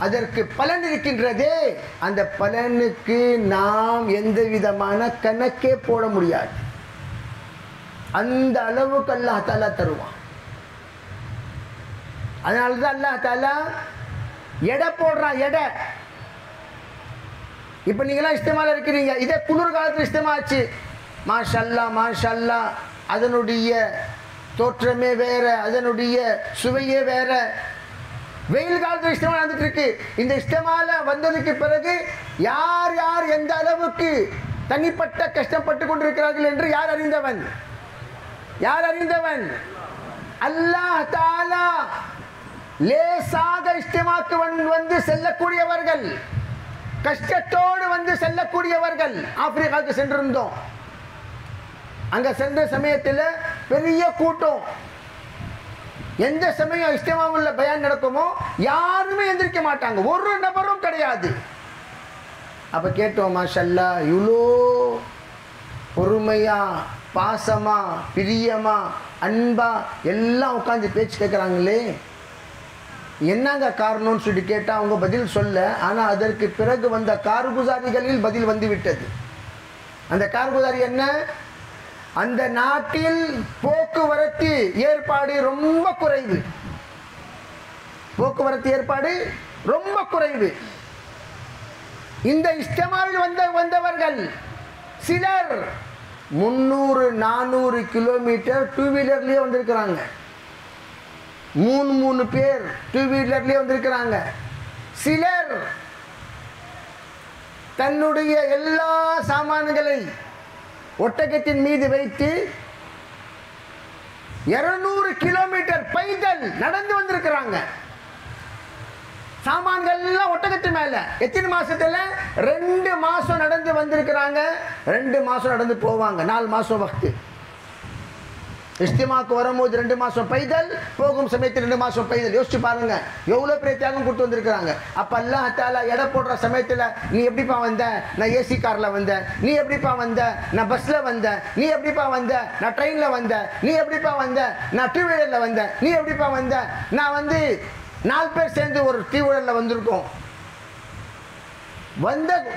அதற்கு பலன் இருக்கின்றதே, அந்த பலனுக்கு நாம் எந்த விதமான கணக்கே போட முடியாது. அந்த அளவுக்கு அல்லாஹ் தஆலா தருவான். அதனால தான் அல்லாஹ் தஆலா எடை போடுறான். எடை இப்போ நீங்களாம் இஸ்திமால இருக்கிறீங்க, இதே குளிர் காலத்தில் இஸ்திமா ஆச்சு, மாஷல்லா மாஷல்லா, அதனுடைய தோற்றமே வேற, அதனுடைய சுவையே வேற. வெயில் காலத்தில் இஸ்திமா நடந்துட்டு இருக்கு. இந்த இஸ்திமால வந்ததுக்கு பிறகு யார் யார் எந்த அளவுக்கு தனிப்பட்ட கஷ்டப்பட்டு கொண்டிருக்கிறார்கள் என்று யார் அறிந்தவன்? யார் அறிந்தவன்? அல்லாஹ் தஆலா. லேசாக இஸ்திமாக்கு வந்து செல்லக்கூடியவர்கள், கஷ்டத்தோடு வந்து செல்லக்கூடியவர்கள். ஆப்பிரிக்காவுக்கு சென்றிருந்தோம். அங்க சென்ற சமயத்தில் பெரிய கூட்டம். எந்த சமயம் இஸ்திமாவுல பயான் நடக்குமோ யாருமே எந்திரிக்க மாட்டாங்க, ஒரு நபரும் கிடையாது. அப்ப கேட்டோம், மாஷல்லா, இவ்வளோ பொறுமையா, பாசமா, பிரியமா, அன்பா எல்லாம் உட்காந்து பேச்சு கேட்குறாங்களே, என்னங்க காரணம்னு சொல்லி கேட்டால் அவங்க பதில் சொல்ல. ஆனால் அதற்கு பிறகு வந்த கார்குசாரிகளில் பதில் வந்துவிட்டது. அந்த கார்குசாரி என்ன? அந்த நாட்டில் போக்குவரத்து ஏற்பாடு ரொம்ப குறைவு. போக்குவரத்து ஏற்பாடு ரொம்ப குறைவு. இந்த இஸ்திமாவில் வந்தவர்கள் சிலர் 300-400 கிலோமீட்டர் டூ வீலர்லேயே வந்திருக்கிறாங்க. 3 பேர் டூ வீலர்லேயே வந்திருக்கிறாங்க. சிலர் தன்னுடைய எல்லா சாமான்களை ஒட்டகத்தின் மீது வைத்து 200 கிலோமீட்டர் பைதல் நடந்து வந்திருக்கிறாங்க. சாமான்கள் எல்லாம் ஒட்டகத்து மேல. எத்தனை மாசத்துல? 2 மாசம் நடந்து வந்திருக்கிறாங்க. 2 மாசம் நடந்து போவாங்க. 4 மாசம் வக்து. இஸ்திமாக்கு வரும்போது 2 மாசம் பைதல், போகும் சமயத்தில் 2 மாசம் பைதல். யோசிச்சு பாருங்க எவ்வளவு பெரிய தியாகம் கொடுத்து வந்திருக்கிறாங்க. அப்ப அல்லாஹ் தஆலா எடை போடுற சமயத்தில், நீ எப்படிப்பா வந்த? நான் ஏசி கார்ல வந்தேன். நீ எப்படிப்பா வந்த? நான் பஸ்ல வந்தேன். நீ எப்படிப்பா வந்த? நான் ட்ரெயின்ல வந்தேன். நீ எப்படிப்பா வந்த? நான் டூ வீலர்ல வந்தேன். நீ எப்படிப்பா வந்த? நான் 4 பேர் சேர்ந்து ஒரு டூ வீலர்ல வந்திருக்கோம்.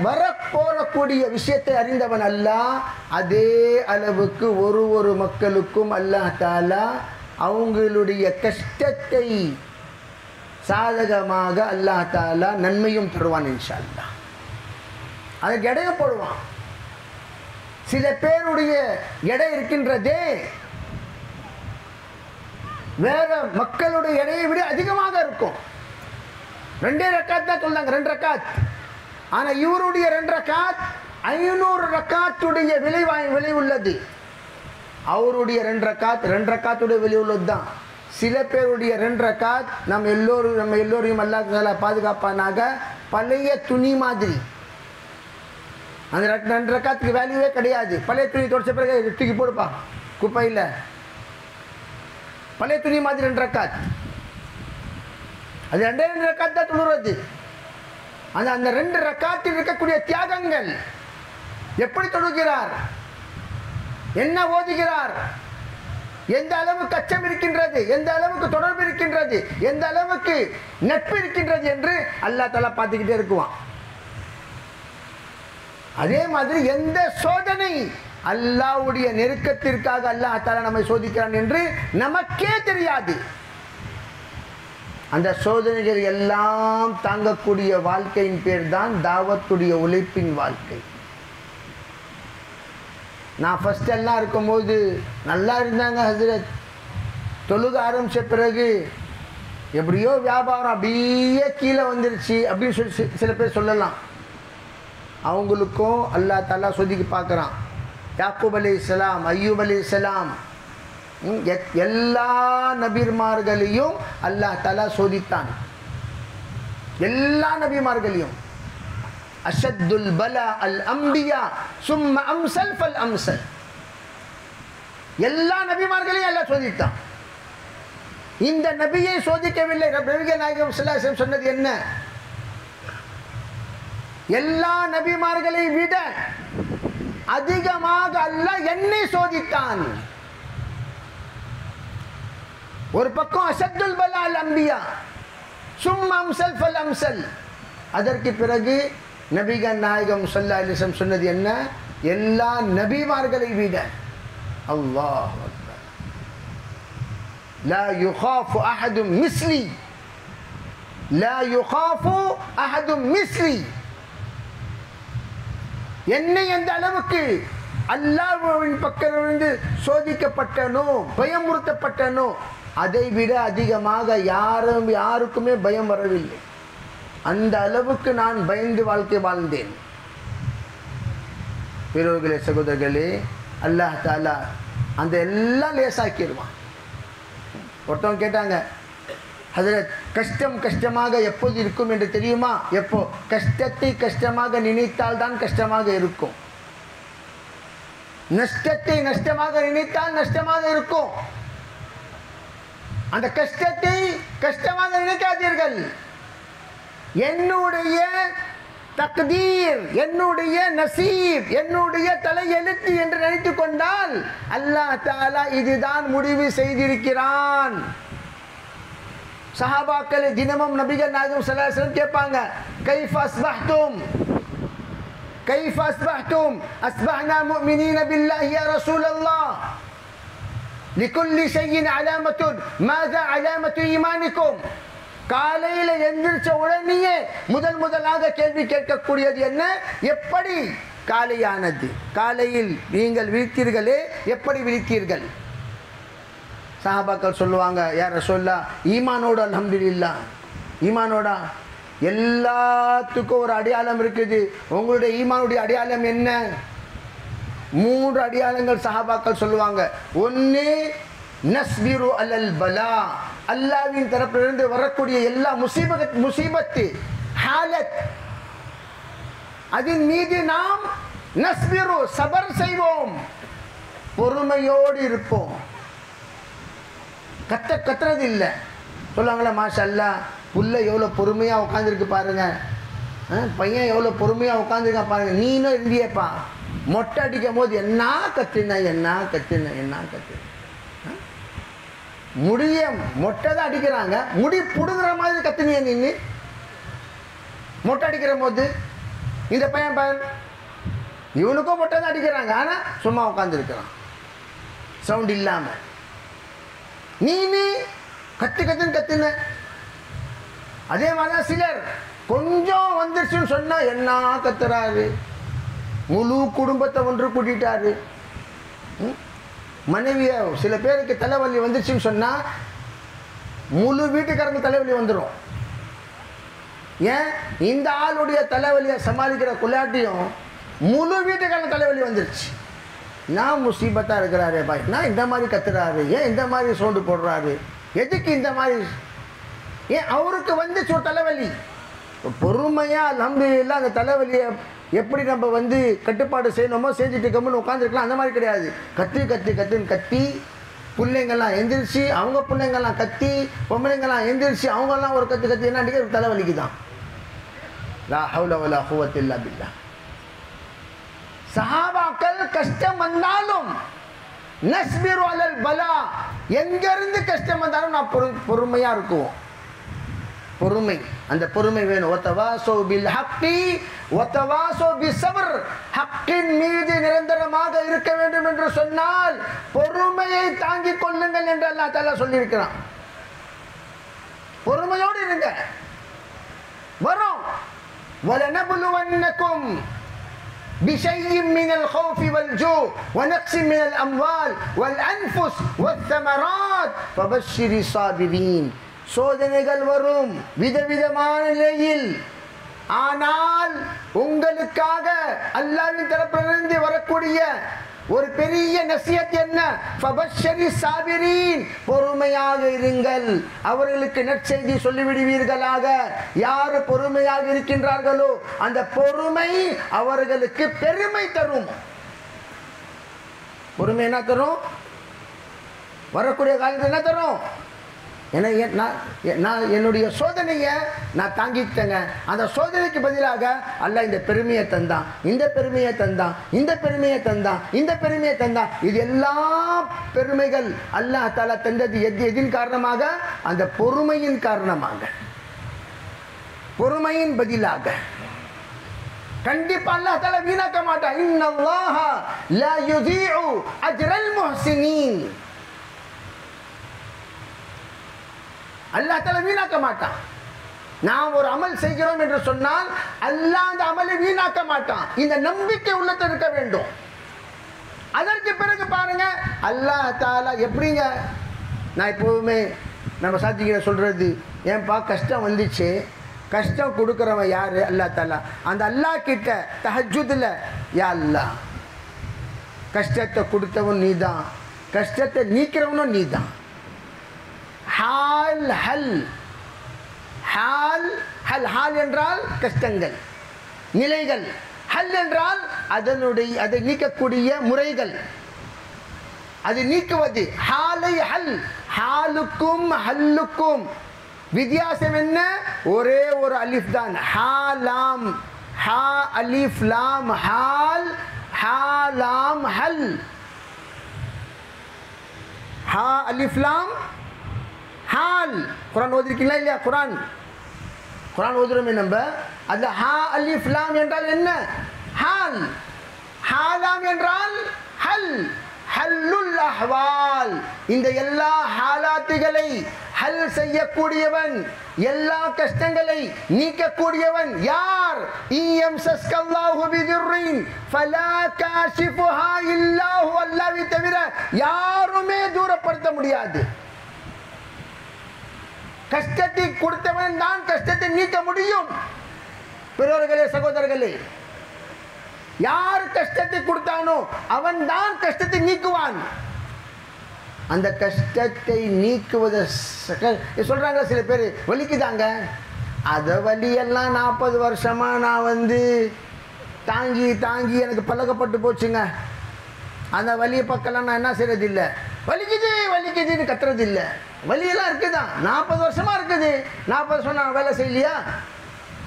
வரப்போறக்கூடிய விஷயத்தை அறிந்தவன் அல்லாஹ். அதே அளவுக்கு ஒரு மக்களுக்கும் அல்லாஹ் தஆலா அவங்களுடைய கஷ்டத்தை சாதகமாக அல்லாஹ் தஆலா நன்மையும் தருவான் இன்ஷா அல்லாஹ். அதுக்கு எடையை போடுவான். சில பேருடைய எடை இருக்கின்றதே வேற மக்களுடைய எடையை விட அதிகமாக இருக்கும். 2 ரக்காத் தான் சொன்னாங்க, 2 ரக்காத். ஆனா இவருடைய 2 ரக்காத் 500 ரக்காத்துடைய விலை உள்ளது. அவருடைய 2 ரக்காத்துடைய விலை உள்ளது தான். சில பேருடைய 2 ரக்காத் நம்ம எல்லோரையும் அல்லாஹ் தஆலா பாதுகாப்பானாக பழைய துணி மாதிரி. அந்த 2 ரக்காத்துக்கு வேல்யூவே கிடையாது. பழைய துணி தொடச்ச பிறகு தூக்கி போடுப்பா குப்பையில். பழைய துணி மாதிரி 2 ரக்காத். அது 2 ரக்காத் தான் தொழுறது. அந்த 2 ரக்காத்தில் இருக்கக்கூடிய தியாகங்கள், எப்படி தொழுகிறார், என்ன ஓதுகிறார், எந்த அளவுக்கு அச்சம் இருக்கின்றது, எந்த அளவுக்கு தொடர்பு இருக்கின்றது, எந்த அளவுக்கு நட்பு இருக்கின்றது என்று அல்லாஹ் தஆலா பார்த்துக்கிட்டே இருக்குவான். அதே மாதிரி எந்த சோதனை அல்லாஹ்வுடைய நெருக்கத்திற்காக அல்லாஹ் தஆலா நம்மை சோதிக்கிறான் என்று நமக்கே தெரியாது. அந்த சோதனைகள் எல்லாம் தாங்கக்கூடிய வாழ்க்கையின் பேர் தான் தாவத்துடைய உழைப்பின் வாழ்க்கை. நான் ஃபர்ஸ்ட் எல்லாம் இருக்கும்போது நல்லா இருந்தாங்க ஹஸ்ரத். தொழுக ஆரம்பித்த பிறகு எப்படியோ வியாபாரம் அப்படியே கீழே வந்துருச்சு அப்படின்னு சொல்லி சில பேர் சொல்லலாம். அவங்களுக்கும் அல்லாஹ் தஆலா சோதிக்க பார்க்குறான். யாக்கூப் அலைஹிஸ்ஸலாம், அய்யூப் அலைஹிஸ்ஸலாம், எல்லா நபிமார்களையும் அல்லாஹ் தஆலா சோதித்தான். எல்லா நபிமார்களையும் அஷத்துல் பலா அல் அம்பியா சும்ம அம்சல் ஃபல் அம்சல், எல்லா நபிமார்களையும் அல்லாஹ் சோதித்தான். இந்த நபியை சோதிக்கவில்லை. நபிகள் நாயகம் ஸல்லல்லாஹு அலைஹி வஸல்லம் சொன்னது என்ன? எல்லா நபிமார்களை விட அதிகமாக அல்லாஹ் என்னை சோதித்தான். ஒரு பக்கம் அஷத்துல் பலா அல் அம்பியா சும்ம அம்சல் ஃபல் அம்சல். அதற்கு பிறகு நபிகள் நாயகம் ஸல்லல்லாஹு அலைஹி வஸல்லம் சொன்னது என்ன? எல்லா நபிமார்களை விட. அல்லாஹ் அக்பர். லா யுகாஃபு அஹதும் மிஸ்லி, லா யுகாஃபு அஹதும் மிஸ்லி. என்னை எந்த அளவுக்கு அல்லாஹ்வின் பக்கத்திலிருந்து சோதிக்கப்பட்டனோ, பயமுறுத்தப்பட்டனோ, அதை விட அதிகமாக யாருக்குமே பயம் வரவில்லை. அந்த அளவுக்கு நான் பயந்து வாழ்க்கை வாழ்ந்தேன். பெரியவர்களே, சகோதரர்களே, அல்லாஹ் தஆலா அந்த எல்லாம் லேசாக்கிடுவான். ஒருத்தவங்க கேட்டாங்க, ஹஜ்ரத் கஷ்டமாக எப்போது இருக்கும் என்று தெரியுமா? எப்போ கஷ்டத்தை கஷ்டமாக நினைத்தால் தான் கஷ்டமாக இருக்கும். நஷ்டத்தை நஷ்டமாக நினைத்தால் நஷ்டமாக இருக்கும். அந்த கஷ்டத்தை கஷ்டமாக நினைக்காதீர்கள். என்னுடைய தக்தீர், என்னுடைய நசீப், என்னுடைய தலையெழுத்து என்று நினைத்துக் கொண்டால் அல்லாஹ் தஆலா இதுதான் முடிவு செய்திருக்கிறான். சஹாபாக்கள் தினமும் நபிகள் நாயகம் ஸல்லல்லாஹு அலைஹி வஸல்லம் கேட்பாங்க, கைஃப அஸ்பஹ்தும் கைஃப அஸ்பஹ்தும்? அஸ்பஹ்னா முஃமினீன பில்லாஹி யா ரசூலல்லாஹ். லிகுல்லி ஷைஇன் அலாமத்துன், மாஸா அலாமத்து ஈமானிக்கும். காலையில் எந்திரிச்ச உடனேயே முதலாக கேள்வி கேட்கக்கூடியது என்ன? எப்படி காலையானது? காலையில் நீங்கள் விழித்தீர்களே, எப்படி விழித்தீர்கள்? சஹாபாக்கள் சொல்லுவாங்க, யா ரசூலல்லாஹ், ஈமானோட அல்ஹம்துலில்லாஹ். ஈமானோட எல்லாத்துக்கும் ஒரு அடையாளம் இருக்குது. உங்களுடைய ஈமானுடைய அடையாளம் என்ன? 3 அடையாளங்கள் சஹாபாக்கள் சொல்லுவாங்க. ஒன்று, நஸ்பிரு அலல் பலா, அல்லாஹ்வின் தரப்பிலிருந்து வரக்கூடிய எல்லா முசீபத்து ஹாலத், அதன் மீது நாம் நஸ்பிரு சபர் செய்வோம், பொறுமையோடு இருப்போம். கத்துறது இல்லை. சொல்லுவாங்களா, மாஷா அல்லாஹ், புள்ள எவ்வளோ பொறுமையாக உட்காந்துருக்கு பாருங்க, பையன் எவ்வளோ பொறுமையாக உட்காந்துருக்கா பாருங்க. நீனும் இருந்தியப்பா, மொட்டை அடிக்கும் போது என்ன கத்துன முடிய மொட்டை தான் அடிக்கிறாங்க, முடி புடுங்குற மாதிரி கத்துனிய நின்று மொட்டை அடிக்கிற போது. இந்த பையன் இவனுக்கும் மொட்டை தான் அடிக்கிறாங்க, ஆனால் சும்மா உட்காந்துருக்கிறான் சவுண்ட் இல்லாமல். நீ கத்துன. அதே மாதிரி சிலர் கொஞ்சம் வந்துருச்சுன்னு சொன்னா என்ன கத்துறாரு, முழு குடும்பத்தை ஒன்று கூட்டிட்டாரு. மனைவிய சில பேருக்கு தலைவலி வந்துருச்சுன்னு சொன்னா முழு வீட்டுக்காரங்க தலைவலி வந்துடும். ஏன்? இந்த ஆளுடைய தலைவலியை சமாளிக்கிற குள்ளாட்டியும் முழு வீட்டுக்காரங்க தலைவலி வந்துருச்சு. நான் முசீபத்தா இருக்கிறாரு பாய், நான் இந்த மாதிரி கத்துறாரு, ஏன் இந்த மாதிரி சோண்டு போடுறாரு, எதுக்கு இந்த மாதிரி? ஏன் அவருக்கு வந்துச்சு ஒரு தலைவலி. பொறுமையா அல்ஹம்துலில்லாஹ் அந்த தலைவலியை எப்படி நம்ம கட்டுப்பாடு செய்யணுமோ செஞ்சுட்டு இருக்கோம்னு உட்காந்துருக்கலாம். அந்த மாதிரி கிடையாது. கத்துன்னு கத்தி பிள்ளைங்கள்லாம் எந்திரிச்சு, அவங்க பிள்ளைங்கள்லாம் கத்தி, பொம்பளைங்கள்லாம் எந்திரிச்சு, அவங்கெல்லாம் ஒரு கத்து என்ன அடிக்க தலைவலிக்கு தான். லா ஹவ்ல வலா குவத்த இல்லா பில்லாஹ். சஹாபாக்கள் கஷ்டம் வந்தாலும் நஸ்பிரு அலல் பலா, எங்கிருந்து கஷ்டம் வந்தாலும் நான் பொறுமையா இருக்குவோம். பொறுமை, அந்த பொறுமை வேணும். வதவாஸோ பில் ஹக்கி வதவாஸோ பிஸ்ஸப்ர், ஹக்கின் மீது நிரந்தரமாக இருக்க வேண்டும் என்று சொன்னால் பொறுமையை தாங்கிக் கொள்ளுங்கள் என்று அல்லாஹ் தஆலா சொல்லியிருக்கிறான். பொறுமையோடு இருங்க. வரும் வலனபுலுவன்னக்கும் பிஷைஇம் மினல் ஹௌஃபி வல் ஜூ வநக்ஸின் மினல் அம்வால் வல் அன்ஃபுஸ் வத் தமராத் ஃபபஷ்ஷிரி ஸாபிரீன். சோதனைகள் வரும் விதவிதமான நிலையில். ஆனால் உங்களுக்காக அல்லாஹ்வின் தரப்பிலிருந்து வரக்கூடிய ஒரு பெரிய நசியத் என்ன? ஃபபஷ்ஷரி சாபிரீன், பொறுமையாக இருங்கள், அவர்களுக்கு நற்செய்தி சொல்லிவிடுவீர்களாக. யார் பொறுமையாக இருக்கின்றார்களோ அந்த பொறுமை அவர்களுக்கு பெருமை தரும். பொறுமை என்ன தரும்? வரக்கூடிய காலத்தில் என்ன தரும்? நான் என்னுடைய சோதனையை நான் தாங்கிட்டேங்க. அந்த சோதனைக்கு பதிலாக அல்லாஹ் இந்த பெருமையை தந்தான், இந்த பெருமையை தந்தான், இந்த பெருமையை தந்தான், இந்த பெருமையை தந்தான். இது எல்லா பெருமைகள் அல்லாஹ் தஆலா தந்தது எதின் காரணமாக? அந்த பொறுமையின் காரணமாக, பொறுமையின் பதிலாக. கண்டிப்பா அல்லாஹ் தஆலா வீணாக்க மாட்டான். இன்னல்லாஹ லா யுதீஉ அஜ்ரல் முஹ்சினீன். அல்லாஹ் தஆலா வீணாக்க மாட்டான். நாம் ஒரு அமல் செய்கிறோம் என்று சொன்னால் அல்லாஹ் அந்த அமலை வீணாக்க மாட்டான். இந்த நம்பிக்கை உள்ளத்தில் இருக்க வேண்டும். அதற்கு பிறகு பாருங்க அல்லாஹ் தஆலா எப்படிங்க. நான் எப்போவுமே நம்ம சாத்திக்கிற சொல்றது, ஏன்பா கஷ்டம் வந்துச்சு, கஷ்டம் கொடுக்குறவன் யாரு? அல்லாஹ் தஆலா. அந்த அல்லாஹ் கிட்ட தஹஜ்ஜுதுல, யா அல்லாஹ் கஷ்டத்தை கொடுத்தவன் நீதான், கஷ்டத்தை நீக்கிறவனும் நீதான். ஹால் ஹல், ஹால் ஹல், ஹால் என்றால் கஷ்டங்கள் நிலைகள், ஹல் என்றால் அதை நீக்கக்கூடிய முறைகள், அது நீக்குவது. ஹாலை ஹல், ஹாலுக்கும் ஹல்லுக்கும் வித்தியாசம் என்ன? ஒரே ஒரு அலிஃப் தான். ஹா லாம், ஹா அலிஃப் லாம் ஹால், ஹா லாம் ஹல். ஹா அலிஃப் லாம் ஹால். குரான் ஓதிருக்கீங்களா இல்லையா? குரான் ஓதுறோமே நம்ம. அந்த ஹா அலிஃப் லாம் என்றால் என்ன? ஹால். ஹாலாம் என்றால் ஹல், ஹல்லுல் அஹ்வால். இந்த எல்லா ஹாலாத்துகளை ஹல் செய்யக்கூடியவன், எல்லா கஷ்டங்களை நீக்கக்கூடியவன் யார்? இயம்சஸ்கல்லாஹு பிதுர்ரின் ஃபலா காஷிஃபுஹா இல்லாஹு, அல்லாஹ்வை தவிர யாருமே தூரப்படுத்த முடியாது. கஷ்டத்தை கொடுத்தவன் தான் கஷ்டத்தை நீக்க முடியும். பெரியோர்களே, சகோதரர்களே, யார் கஷ்டத்தை கொடுத்தானோ அவன் தான் கஷ்டத்தை நீக்குவான். அந்த கஷ்டத்தை நீக்குவதை சொல்றாங்க சில பேர், வலிக்குதாங்க. அதை வலியெல்லாம் 40 வருஷமா நான் தாங்கி தாங்கி எனக்கு பழக்கப்பட்டு போச்சுங்க. அந்த வலியை பக்கம்லாம் நான் என்ன செய்யறது இல்லை, வலிக்குது வலிக்குதுன்னு கத்துறது இல்லை. வலியெல்லாம் இருக்குதான், 40 வருஷமா இருக்குது. 40 வருஷம் நான் வேலை செய்யலையா?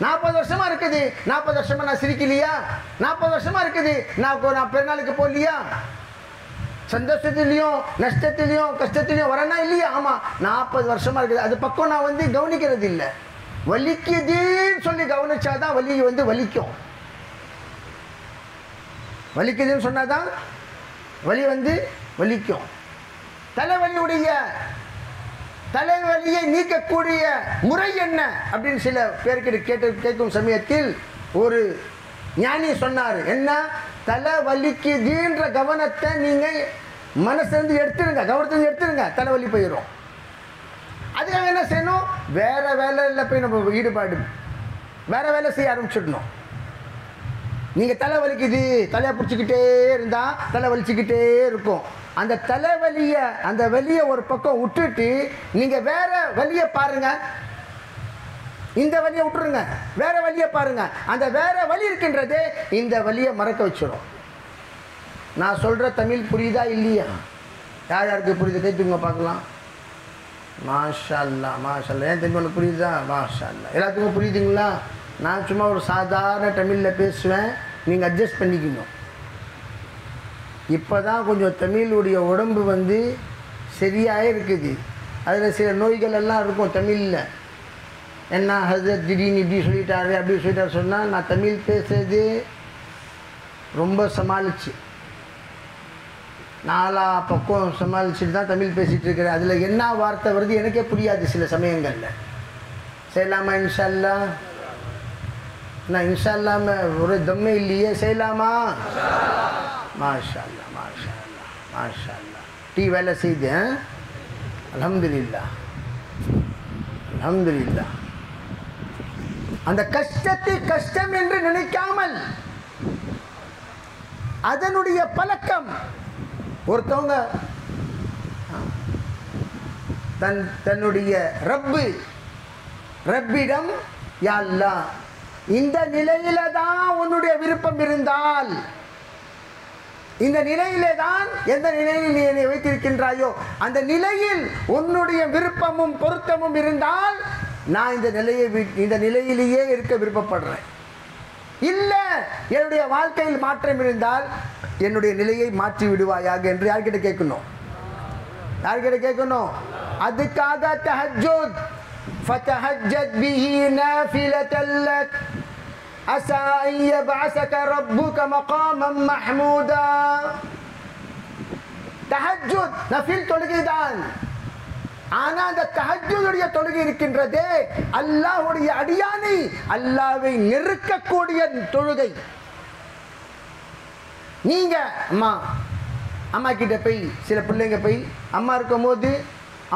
40 வருஷமா இருக்குது. 40 வருஷமா நான் சிரிக்கலையா? 40 வருஷமா இருக்குது. நான் பெருநாளுக்கு போகலையா? சந்தோஷத்திலையும் நஷ்டத்திலையும் கஷ்டத்திலையும் வரனா இல்லையா? ஆமா, 40 வருஷமா இருக்குது. அது பக்கம் நான் கவனிக்கிறது இல்லை. வலிக்குதுன்னு சொல்லி கவனிச்சாதான் வலி வலிக்கும். வலிக்குதுன்னு சொன்னாதான் வலி வலிக்கும். தலைவலியை நீக்கக்கூடிய முறை என்ன அப்படின்னு சில பேருக்கு கேட்கும் சமயத்தில் ஒரு ஞானி சொன்னார். என்ன? தலைவலிக்குதுன்ற கவனத்தை நீங்க மனசுலேருந்து எடுத்துருங்க, கவனத்திலிருந்து எடுத்துருங்க, தலைவலி போயிடும். அதுக்காக என்ன செய்யணும்? வேற வேலையில் போய் நம்ம ஈடுபாடு, வேற வேலை செய்ய ஆரம்பிச்சிடணும். நீங்கள் தலைவலிக்குது, தலையை பிடிச்சிக்கிட்டே இருந்தால் தலை வலிச்சுக்கிட்டே இருக்கும். அந்த தலைவலியை, அந்த வலியை ஒரு பக்கம் விட்டுட்டு நீங்கள் வேற வலியை பாருங்க. இந்த வலியை விட்டுருங்க, வேற வலியை பாருங்க. அந்த வேற வலி இருக்கின்றது, இந்த வலியை மறக்க வச்சிடும். நான் சொல்கிற தமிழ் புரியுதா இல்லையா? யார் யாருக்கு புரியுது கேட்டுங்க பார்க்கலாம். மாஷா அல்லாஹ், மாஷா அல்லாஹ். ஏன் தமிழ் புரியுதா? மாஷா அல்லாஹ். எல்லாத்துக்கும் புரியுதுங்களா? நான் சும்மா ஒரு சாதாரண தமிழில் பேசுவேன், நீங்கள் அட்ஜஸ்ட் பண்ணிக்கணும். இப்போ தான் கொஞ்சம் தமிழுடைய உடம்பு சரியாக இருக்குது. அதில் சில நோய்கள் எல்லாம் இருக்கும் தமிழில். என்ன ஹசரத் திடீர்னு இப்படி சொல்லிட்டாரு அப்படி சொல்லிட்டாரு சொன்னால், நான் தமிழ் பேசுறது ரொம்ப சமாளிச்சு, நாலா பக்கம் சமாளிச்சுட்டு தான் தமிழ் பேசிகிட்டு இருக்கிறேன். அதில் என்ன வார்த்தை வருது எனக்கே புரியாது சில சமயங்களில். செய்யலாமா இன்ஷா அல்லாஹ்? நான் இன்ஷா அல்லாம ஒரு தம்மே இல்லையே, செய்யலாமா? மாஷா அல்லாஹ், மாஷா அல்லாஹ், மாஷா அல்லாஹ். டீ வேலை செய்தேன், அல்ஹம்துலில்லாஹ். அல்ஹம்துலில்லாஹ். அந்த கஷ்டத்தை கஷ்டம் என்று நினைக்காமல் அதனுடைய பழக்கம். ஒருத்தவங்க தன்னுடைய ரப்பிடம், யா அல்லாஹ், இந்த நிலையில தான் உன்னுடைய விருப்பம் இருந்தால், இந்த நிலையிலே தான், எந்த நிலையில் நீ என்னை வைத்திருக்கின்றாயோ அந்த நிலையில் உன்னுடைய விருப்பமும் பொருத்தமும் இருந்தால் நான் இந்த நிலையிலேயே இருக்க விருப்பப்படுறேன். இல்லை, என்னுடைய வாழ்க்கையில் மாற்றம் இருந்தால் என்னுடைய நிலையை மாற்றி விடுவாயாக என்று யார்கிட்ட கேட்கணும்? யார்கிட்ட கேட்கணும்? அதுக்காக தஹஜ்ஜுத், ஃபதஹஜ்ஜத் பிஹி நாஃபிலத்தன் லக் அஸா அன் யப்அஸக ரப்புக மகாமம் மஹ்மூதா. தஹஜ்ஜுத் நஃபில் தொழுகைதான். ஆனா அந்த தஹஜ்ஜுடைய தொழுகை இருக்கின்றதே, அல்லாஹ்வுடைய அடியானை அல்லாஹ்வை நெருக்கக்கூடிய தொழுகை. நீங்க அம்மா கிட்ட போய், சில பிள்ளைங்க போய் அம்மா இருக்கும் போது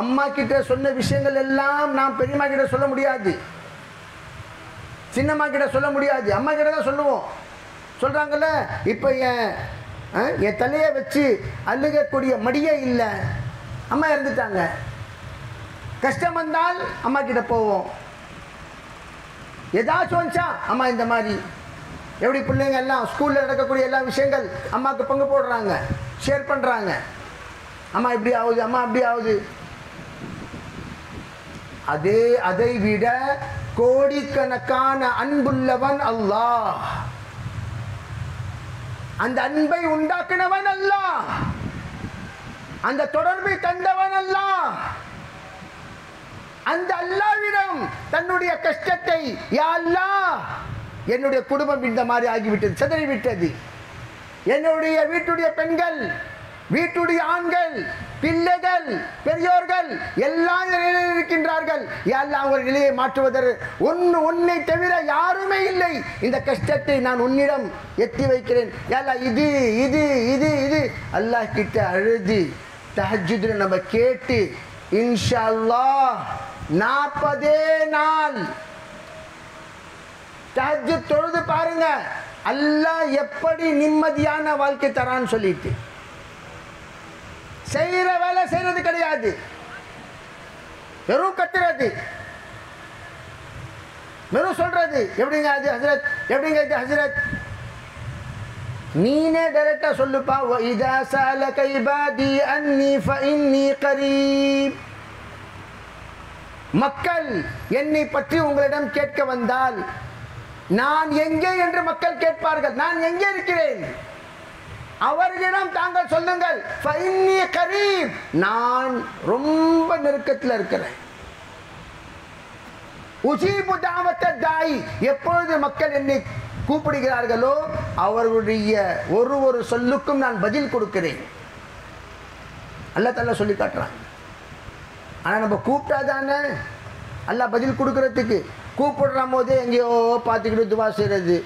அம்மா கிட்ட சொன்ன விஷயங்கள் எல்லாம் நாம் பெரியம்மா கிட்ட சொல்ல முடியாது, சின்னம்மா கிட்ட சொல்ல முடியாது, அம்மா கிட்ட தான் சொல்லுவோம். சொல்றாங்கல்ல, இப்போ என் தலையை வச்சு அழுகக்கூடிய மடியே இல்லை, அம்மா இறந்துட்டாங்க. கஷ்டம் வந்தால் அம்மா கிட்ட போவோம். ஏதாச்சும் வந்துச்சா அம்மா இந்த மாதிரி. எப்படி பிள்ளைங்க எல்லாம் ஸ்கூலில் நடக்கக்கூடிய எல்லா விஷயங்கள் அம்மாவுக்கு பங்கு போடுறாங்க, ஷேர் பண்ணுறாங்க. அம்மா இப்படி ஆகுது, அம்மா அப்படி ஆகுது. அதை விட கோடிக்கணக்கான அன்புள்ளவன் அல்லாஹ். அந்த அன்பை உண்டாக்கினவன் அல்லாஹ், அந்த தொடர்பை தந்தவன் அல்லாஹ். அந்த அல்லாஹ்விடம் தன்னுடைய கஷ்டத்தை, யா அல்லாஹ், என்னுடைய குடும்பம் இந்த மாதிரி ஆகிவிட்டது, சிதறிவிட்டது, என்னுடைய வீட்டுடைய பெண்கள், வீட்டுடைய ஆண்கள், பிள்ளைகள், பெரியோர்கள் எல்லாம் நிலையில் இருக்கின்றார்கள், யா அல்லாஹ், ஒரு நிலையை மாற்றுவதற்கு உன்னை தவிர யாருமே இல்லை. இந்த கஷ்டத்தை நான் உன்னிடம் எத்தி வைக்கிறேன், யா அல்லாஹ், இது இது இது இது அல்லாஹ் கிட்ட அழுது தஹஜ்ஜுத்ல நம்ம கேட்டு இன்ஷா அல்லாஹ் 40 நாள் தஹஜ்ஜுத் தொழுது பாருங்க, அல்லாஹ் எப்படி நிம்மதியான வாழ்க்கை தரான்னு சொல்லிட்டு. செய்யற வேலை செய்யறது கிடையாது, வெறும் கத்துறது, வெறும் சொல்றது. எப்படிங்க அது ஹஸ்ரத், எப்படிங்க இது ஹஸ்ரத்? நீனே டைரக்டா சொல்லுப்பா. இதா சஅலக இபாதி அன்னி ஃபஇன்னி கரீப். மக்கள் என்னை பற்றி உங்களிடம் கேட்க வந்தால் நான் எங்கே என்று மக்கள் கேட்பார்கள். நான் எங்கே இருக்கிறேன்? அவர்களிடம் தாங்கள் சொல்லுங்கள், ஃபஇன்னி கரீப், நான் ரொம்ப நெருக்கத்தில் இருக்கிறேன். உஜீபு தஅவத்த தாயி, எப்பொழுது மக்கள் என்னை கூப்பிடுகிறார்களோ அவர்களுடைய ஒரு சொல்லுக்கும் நான் பதில் கொடுக்கிறேன். அல்லாஹ் தஆலா சொல்லி காட்டுறான். ஆனால் நம்ம கூப்பிட்டா தானே அல்லாஹ் பதில் கொடுக்கறதுக்கு. கூப்பிடுற போதே எங்கேயோ பார்த்துக்கிட்டு துவா செய்கிறது.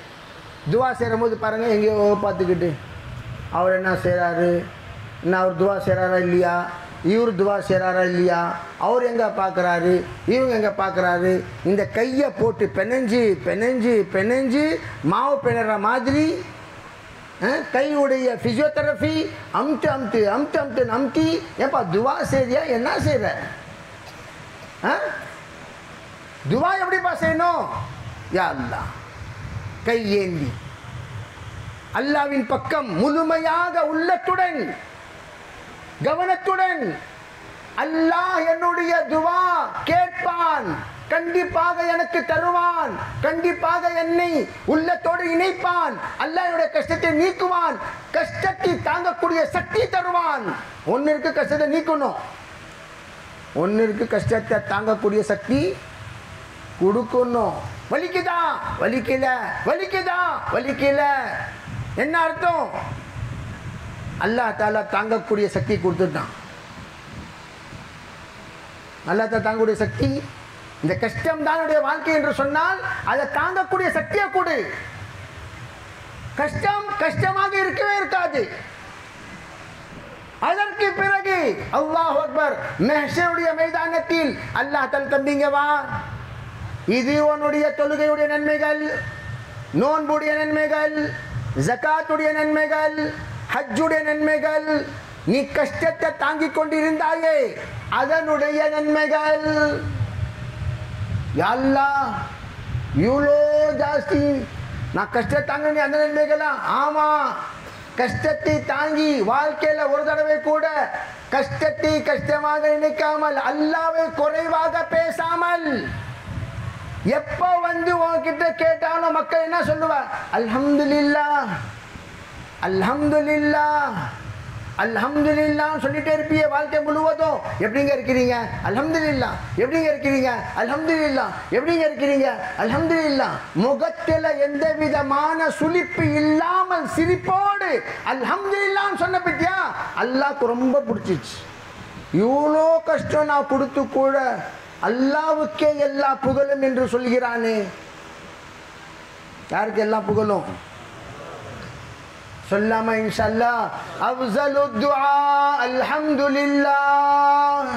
துவா செய்கிற போது பாருங்கள், எங்கேயோ பார்த்துக்கிட்டு அவர் என்ன செய்கிறாரு, என்ன அவர் துவா செய்கிறாரா இல்லையா, இவர் துவா செய்கிறாரா இல்லையா, அவர் எங்கே பார்க்குறாரு, இவங்க எங்கே பார்க்குறாரு. இந்த கையை போட்டு பெனஞ்சு பெனஞ்சு பெனஞ்சு மாவு பிணைற மாதிரி கையுடைய ஃபிசியோதெரபி அமுட்டு அமுட்டு அமுட்டு அமுட்டு அமுட்டி, ஏப்பா துவா செய்றியா, என்ன செய்கிற? துவா எப்படிப்பா செய்யணும்? யா அல்லாஹ், கையேந்தி அல்லாவின் பக்கம் முழுமையாக உள்ளத்துடன் கவனத்துடன், அல்லாஹ் என்னுடைய துவா கேட்பான், கண்டிப்பாக எனக்கு தருவான், கண்டிப்பாக என்னை உள்ளத்தோடு இணைப்பான், அல்லாஹ் என்னுடைய கஷ்டத்தை நீக்குவான், கஷ்டத்தை தாங்கக்கூடிய சக்தி தருவான். ஒன்னு இருக்கு கஷ்டத்தை நீக்கணும், ஒன்னு இருக்கு கஷ்டத்தை தாங்கக்கூடிய சக்தி கொடுக்கணும். வலிக்குதா, வலிக்கல, வலிக்குதா, வலிக்கல, என்ன அர்த்தம்? அல்லாஹ் தஆலா தாங்கக்கூடிய சக்தி கொடுத்துட்டான். அல்லாஹ் தஆலா தாங்கக்கூடிய சக்தி. இந்த கஷ்டம் தான் என்னுடைய வாழ்க்கை என்று சொன்னால் அதை தாங்கக்கூடிய சக்தியை கொடு. கஷ்டம் கஷ்டமாக இருக்கவே இருக்காது. அதற்கு பிறகு அல்லாஹ் அக்பர், மஹ்ஷருடைய மைதானத்தில் அல்லாஹ் தன் தம்பிங்க வா, இது உன்னுடைய தொழுகையுடைய நன்மைகள், நோன்புடைய நன்மைகள், ஜகாத்துடைய நன்மைகள், ஹஜ்ஜுடைய நன்மைகள், நீ கஷ்டத்தை தாங்கிக் கொண்டிருந்தாயே அதனுடைய நன்மைகள். யா அல்லாஹ், இவ்வளோ ஜாஸ்தி நான் கஷ்டத்தை தாங்க, அந்த நன்மைகளா? ஆமா, கஷ்டத்தை தாங்கி வாழ்க்கையில ஒரு தடவை கூட கஷ்டத்தை கஷ்டமாக நினைக்காமல், அல்லாஹ்வை குறைவாக பேசாமல், எப்போ வந்து உன்கிட்ட கேட்டாலும் மக்கள் என்ன சொல்லுவார்? அல்ஹம்துலில்லாஹ், அல்ஹம்துலில்லாஹ், அல்ஹம்துலில்லாஹ் சொல்லிட்டே இருப்பிய வாழ்க்கை முழுவதும். எப்படிங்க இருக்கிறீங்க? அல்ஹம்துலில்லாஹ். எப்படிங்க இருக்கிறீங்க? அல்ஹம்துலில்லாஹ். எப்படிங்க இருக்கிறீங்க? அல்ஹம்துலில்லாஹ். முகத்தில் எந்த விதமான சுளிப்பு இல்லாமல் சிரிப்போடு அல்ஹம்துலில்லாஹ் சொன்ன பத்தியா அல்லாஹ்க்கு ரொம்ப பிடிச்சிச்சு. இவ்வளோ கஷ்டம் நான் கொடுத்து கூட அல்லாஹ்வுக்கே எல்லா புகழும் என்று சொல்கிறானே. யாருக்கு எல்லா புகழும்? சொல்லாமா இன்ஷா அல்லாஹ். அஃஸலு துஆ அல்ஹம்துலில்லாஹ்,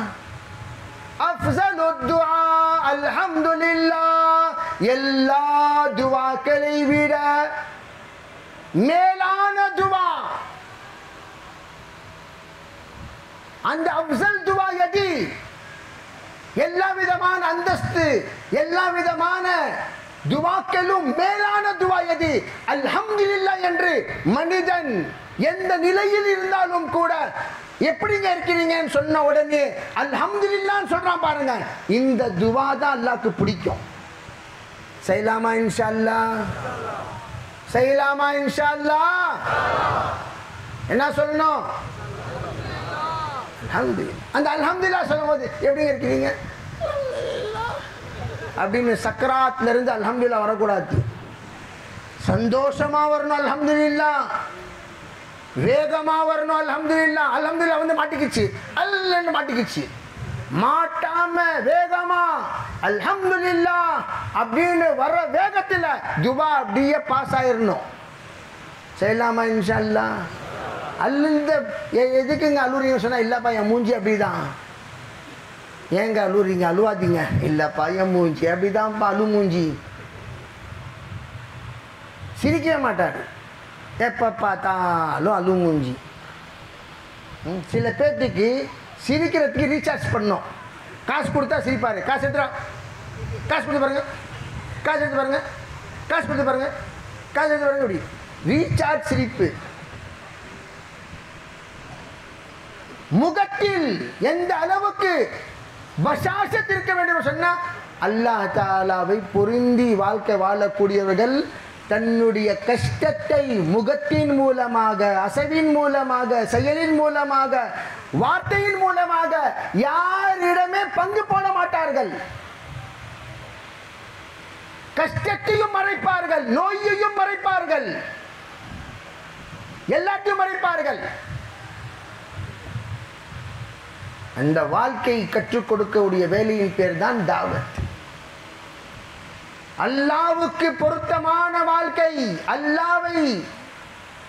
அஃஸலு துஆ அல்ஹம்துலில்லாஹ். எல்லா துஆக்களை விட மேலான துஆ, அந்த அஃஸல் துஆ எது? எல்லா விதமான அந்தஸ்து, எல்லா விதமான துவாக்களும் மேலான துவா எது? அல்ஹம்துலில்லாஹ் என்று மனிதன் எந்த நிலையில் இருந்தாலும் கூட எப்படிங்க இருக்கிறீங்கன்னு சொன்ன உடனே அல்ஹம்துலில்லாஹ் சொல்றான் பாருங்க. இந்த துவா தான் அல்லாஹ்க்கு பிடிக்கும். செய்யலாமா இன்ஷா அல்லாஹ்? செய்யலாமா இன்ஷா அல்லாஹ்? என்ன சொல்லணும்? அல்ஹம்துலில்லாஹ். அந்த அல்ஹம்துலில்லாஹ் சொல்லும்போது எப்படிங்க இருக்கிறீங்க அப்படின்னு சக்கராத்ல இருந்து அல்ஹம்துலில்லாஹ் வரக்கூடாது. சந்தோஷமா வரணும் அல்ஹம்துலில்லாஹ், வேகமா வரணும் அல்ஹம்துலில்லாஹ். அல்ஹம்துலில்லாஹ் வந்து மாட்டிக்கிச்சு, அல்லன்னு மாட்டிக்கிச்சு, மாட்டாம வேகமா அல்ஹம்துலில்லாஹ் அப்படின்னு வர வேகத்தில் துவா அப்படியே பாஸ் ஆயிரணும். செய்யலாமா இன்ஷா அல்லாஹ்? அல்ல எதுக்குங்க அழுறீங்க சொன்னா, இல்லப்பா என் மூஞ்சி அப்படிதான். ஏங்க அழுறீங்க? அழுவாதீங்க. இல்லப்பா என் மூஞ்சி அப்படிதான்ப்பா, அழு மூஞ்சி. சிரிக்கவே மாட்டார், எப்போ பார்த்தாலும் அழு மூஞ்சி. சில பேர்த்துக்கு சிரிக்கிறதுக்கு ரீசார்ஜ் பண்ணோம், காசு கொடுத்தா சிரிப்பாரு. காசு எடுத்துறா, காசு கொடுத்து பாருங்க, காசு எடுத்து பாருங்க, காசு கொடுத்து பாருங்க, காசு எடுத்து பாருங்க. அப்படி ரீசார்ஜ் சிரிப்பு. முகத்தில் எந்த அளவுக்கு பஷாஷத் இருக்க வேண்டும் சொன்னா, அல்லாஹ் தஆலாவை பொருந்தி வாழ்க்கை வாழக்கூடியவர்கள் தன்னுடைய கஷ்டத்தை முகத்தின் மூலமாக, அசைவின் மூலமாக, செயலின் மூலமாக, வார்த்தையின் மூலமாக யாரிடமே பங்கு போட மாட்டார்கள். கஷ்டத்தையும் மறைப்பார்கள், நோயையும் மறைப்பார்கள், எல்லாத்தையும் மறைப்பார்கள். அந்த வாழ்க்கை கற்றுக் கொடுக்கக்கூடிய வேலையின் பேர் தான் தாவத். அல்லாஹ்வுக்கு பொருத்தமான வாழ்க்கை, அல்லாஹ்வை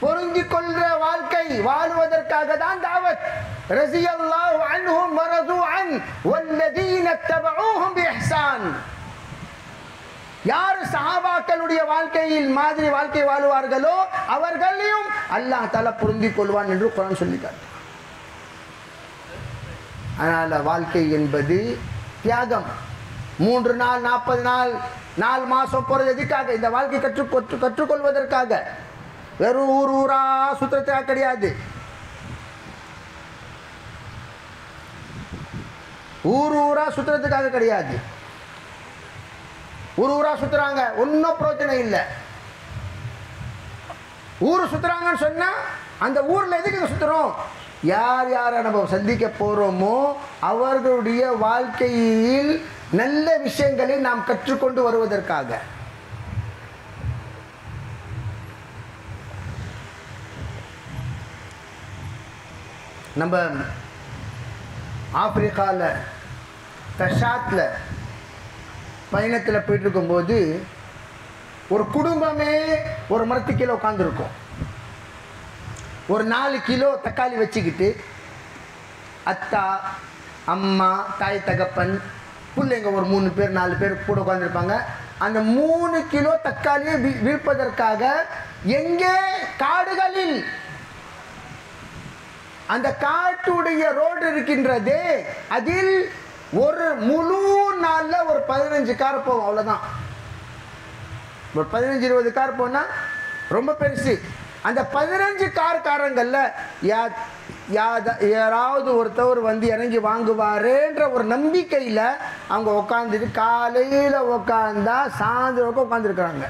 பொருந்திக் கொள்கிற வாழ்க்கை வாழ்வதற்காக தான் தாவத். ரஸியல்லாஹு அன்ஹும் வ ரது அன் வல்லதீன தபஊஹும் பிஇஹ்சான். யார் சஹாபாக்களுடைய வாழ்க்கையில் மாதிரி வாழ்க்கை வாழுவார்களோ அவர்களையும் அல்லாஹ் தஆலா பொருந்திக் கொள்வான் என்று குர்ஆன் சொல்லிட்டார். அதனால் வாழ்க்கை என்பது தியாகம். 3 நாள் 40 நாள் 4 மாதம் போகிறது எதுக்காக? இந்த வாழ்க்கை கற்றுக்கொள்வதற்காக. வெறும் ஊரா சுற்றுறதுக்காக கிடையாது. ஊரா சுற்றுறதுக்காக கிடையாது. ஊரா சுற்றுறாங்க, ஒன்றும் பிரயோஜனம் இல்லை. ஊர் சுற்றுறாங்கன்னு சொன்னால் அந்த ஊரில் எதுக்கு சுற்றுறோம்? யார் யாரை நம்ம சந்திக்க போகிறோமோ அவர்களுடைய வாழ்க்கையில் நல்ல விஷயங்களை நாம் கற்றுக்கொண்டு வருவதற்காக. நம்ம ஆப்பிரிக்காவில் தஷாத்தில் பயணத்தில் போயிட்டு இருக்கும்போது ஒரு குடும்பமே ஒரு மரத்து கீழே உட்காந்துருக்கும். ஒரு 4 கிலோ தக்காளி வச்சுக்கிட்டு அத்தா, அம்மா, தாய் தகப்பன், பிள்ளைங்க ஒரு 3 பேர் 4 பேர் கூட உட்காந்துருப்பாங்க. அந்த 3 கிலோ தக்காளியை விற்பதற்காக எங்கே? காடுகளில். அந்த காட்டுடைய ரோடு இருக்கின்றதே, அதில் ஒரு முழு நாளில் ஒரு 15 கார் போகும். அவ்வளோதான். ஒரு 15-20 கார் போனால் ரொம்ப பெருசு. அந்த 15 காரங்களில் யாராவது ஒருத்தவர் வந்து இறங்கி வாங்குவாருன்ற ஒரு நம்பிக்கையில் அவங்க உட்காந்துட்டு காலையில் உட்காந்தா சாயந்தரம் உட்காந்துருக்குறாங்க.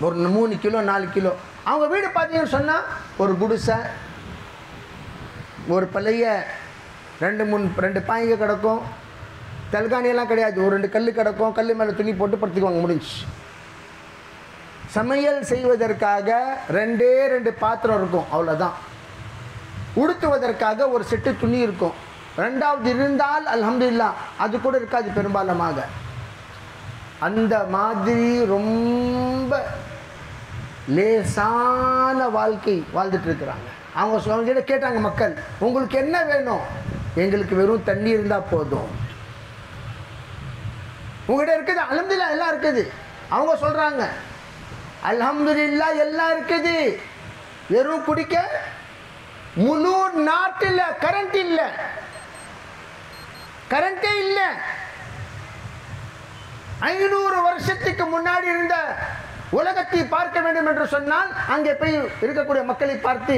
ஒரு 3 கிலோ 4 கிலோ. அவங்க வீடு பார்த்தீங்கன்னு சொன்னால் ஒரு குடிசை, ஒரு பழைய 2 பாய்ங்க கிடக்கும், தல்காணியெல்லாம் கிடையாது. ஒரு 2 கல் கிடக்கும், கல் மேலே துணி போட்டு படுத்துக்குவாங்க, முடிஞ்சு. சமையல் செய்வதற்காக 2 பாத்திரம் இருக்கும், அவ்வளோதான். உடுத்துவதற்காக ஒரு செட்டு துணி இருக்கும். 2வது இருந்தால் அல்ஹம்துலில்லாஹ், அது கூட இருக்காது பெரும்பாலுமாக. அந்த மாதிரி ரொம்ப லேசான வாழ்க்கை வாழ்ந்துட்டு இருக்கிறாங்க. அவங்க கேட்டாங்க மக்கள், உங்களுக்கு என்ன வேணும்? எங்களுக்கு வெறும் தண்ணி இருந்தால் போதும். உங்கள்கிட்ட இருக்குது? அல்ஹம்துலில்லாஹ் எல்லாம் இருக்குது. அவங்க சொல்கிறாங்க அல்ஹம்துலில்லாஹ் எல்லாம் இருக்குது, வெறும் குடிக்க முழு நாட்டில் கரண்ட் இல்லை, கரண்டே இல்லை. 500 வருஷத்துக்கு முன்னாடி இருந்த உலகத்தை பார்க்க வேண்டும் என்று சொன்னால் அங்கே போய் இருக்கக்கூடிய மக்களை பார்த்து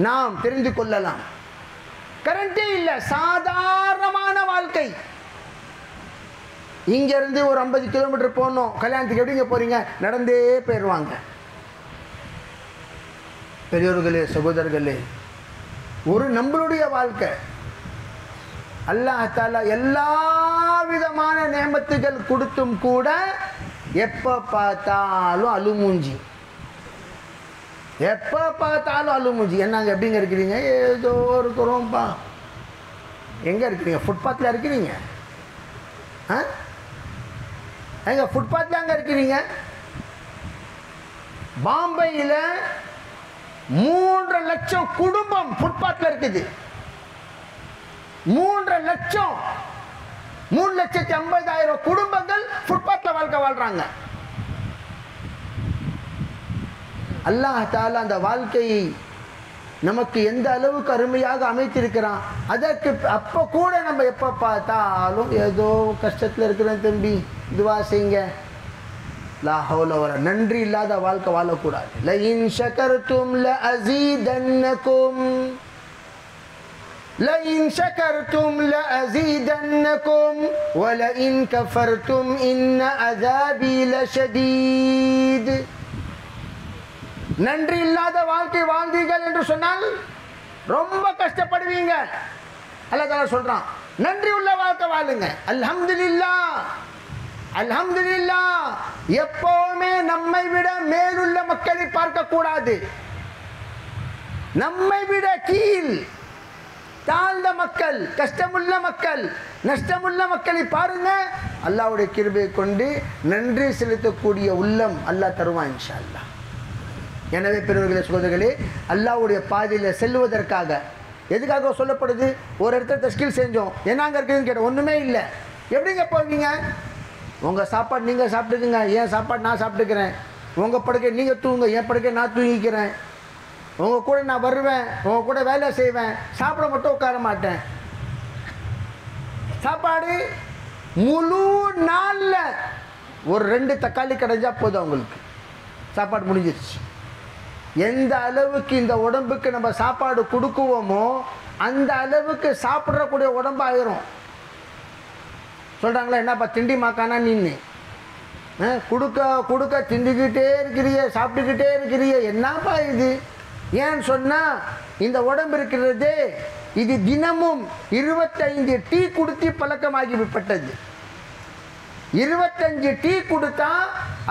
நாம் தெரிந்து கொள்ளலாம். கரண்டே இல்லை, சாதாரணமான வாழ்க்கை. இங்கேருந்து ஒரு 50 கிலோமீட்டர் போகணும் கல்யாணத்துக்கு. எப்படிங்க போகிறீங்க? நடந்தே போயிடுவாங்க. பெரியோர்களே, சகோதரர்களே, ஒரு நம்மளுடைய வாழ்க்கை. அல்லாஹ் தஆலா எல்லா விதமான நேமத்துகள் கொடுத்தும் கூட எப்போ பார்த்தாலும் அழுமூஞ்சி, எப்போ பார்த்தாலும் அழுமூஞ்சி. என்னங்க எப்படிங்க இருக்கிறீங்க? ஏதோ இருக்கிறோம்ப்பா. எங்கே இருக்கிறீங்க? ஃபுட்பாத்தில் இருக்கிறீங்க? எங்க ஃபுட்பாத்தில் அங்கே இருக்கிறீங்க? பாம்பேயில் 3 லட்சம் குடும்பம் ஃபுட்பாத்தில் இருக்குது. 3 லட்சம், 3,50,000 குடும்பங்கள் ஃபுட்பாத்தில் வாழ்க்கை வாழ்றாங்க. அல்லாஹ் தஆலா அந்த வாழ்க்கையை நமக்கு எந்த அளவுக்கு அருமையாக அமைத்திருக்கிறான். அதற்கு அப்போ கூட நம்ம எப்போ பார்த்தாலும் ஏதோ கஷ்டத்தில் இருக்கிறேன் தம்பி, துவா செய்யுங்க. லா ஹவுல வலா. நன்றி இல்லாத வாழ்க்கை வாழக்கூடாது. லஇன் ஷகர்தும் லஅஸீதன்னகும், லஇன் ஷகர்தும் லஅஸீதன்னகும் வலஇன் கஃபர்தும் இன்ன அஸாபி லஷதீத். நன்றி இல்லாத வாழ்க்கை வாழ்ந்தீர்கள் என்று சொன்னால் ரொம்ப கஷ்டப்படுவீங்க. அல்லாஹ் தஆலா சொல்றான், நன்றி உள்ள வாழ்க்கை வாழுங்க. அல்ஹம்துலில்லாஹ், அல்ஹம்துலில்லாஹ். எப்பவுமே நம்மை விட மேலுள்ள மக்களை பார்க்க கூடாது. நம்மை விட கீழ் தாழ்ந்த மக்கள், கஷ்டமுள்ள மக்கள், நஷ்டமுள்ள மக்களை பாருங்க. அல்லாஹ்வுடைய கிருபையை கொண்டு நன்றி செலுத்தக்கூடிய உள்ளம் அல்லாஹ் தருவான் இன்ஷா அல்லாஹ். எனவே பெரியவர்களே, சகோதரர்களே, அல்லாஹ்வுடைய பாதையில் செல்வதற்காக எதுக்காக சொல்லப்படுது? ஒரு இடத்துல தஸ்கீல் செஞ்சோம், என்னங்க இருக்குதுன்னு கேட்டோம், ஒன்றுமே இல்லை. எப்படிங்க போவீங்க? உங்கள் சாப்பாடு நீங்கள் சாப்பிட்டுக்குங்க, என் சாப்பாடு நான் சாப்பிட்டுக்கிறேன். உங்கள் படுக்கை நீங்கள் தூங்க, என் படுக்கை நான் தூங்கிக்கிறேன். உங்கள் கூட நான் வருவேன், உங்கள் கூட வேலை செய்வேன், சாப்பிட மட்டும் உட்கார மாட்டேன். சாப்பாடு முழு நாளில் ஒரு 2 தக்காளி கிடைஞ்சா போதும், அவங்களுக்கு சாப்பாடு முடிஞ்சிருச்சு. எந்த அளவுக்கு இந்த உடம்புக்கு நம்ம சாப்பாடு கொடுக்குவோமோ அந்த அளவுக்கு சாப்பிட்றக்கூடிய உடம்பு ஆயிரும். சொல்கிறாங்களா, என்னப்பா திண்டி மாக்கானா நின்று கொடுக்க கொடுக்க திண்டிக்கிட்டே இருக்கிறிய, சாப்பிட்டுக்கிட்டே இருக்கிறிய, என்னப்பா இது? ஏன்னு சொன்னால் இந்த உடம்பு இருக்கிறதே இது தினமும் 25 டீ குடித்து பழக்கமாகிவிட்டது. 25 டீ கொடுத்தா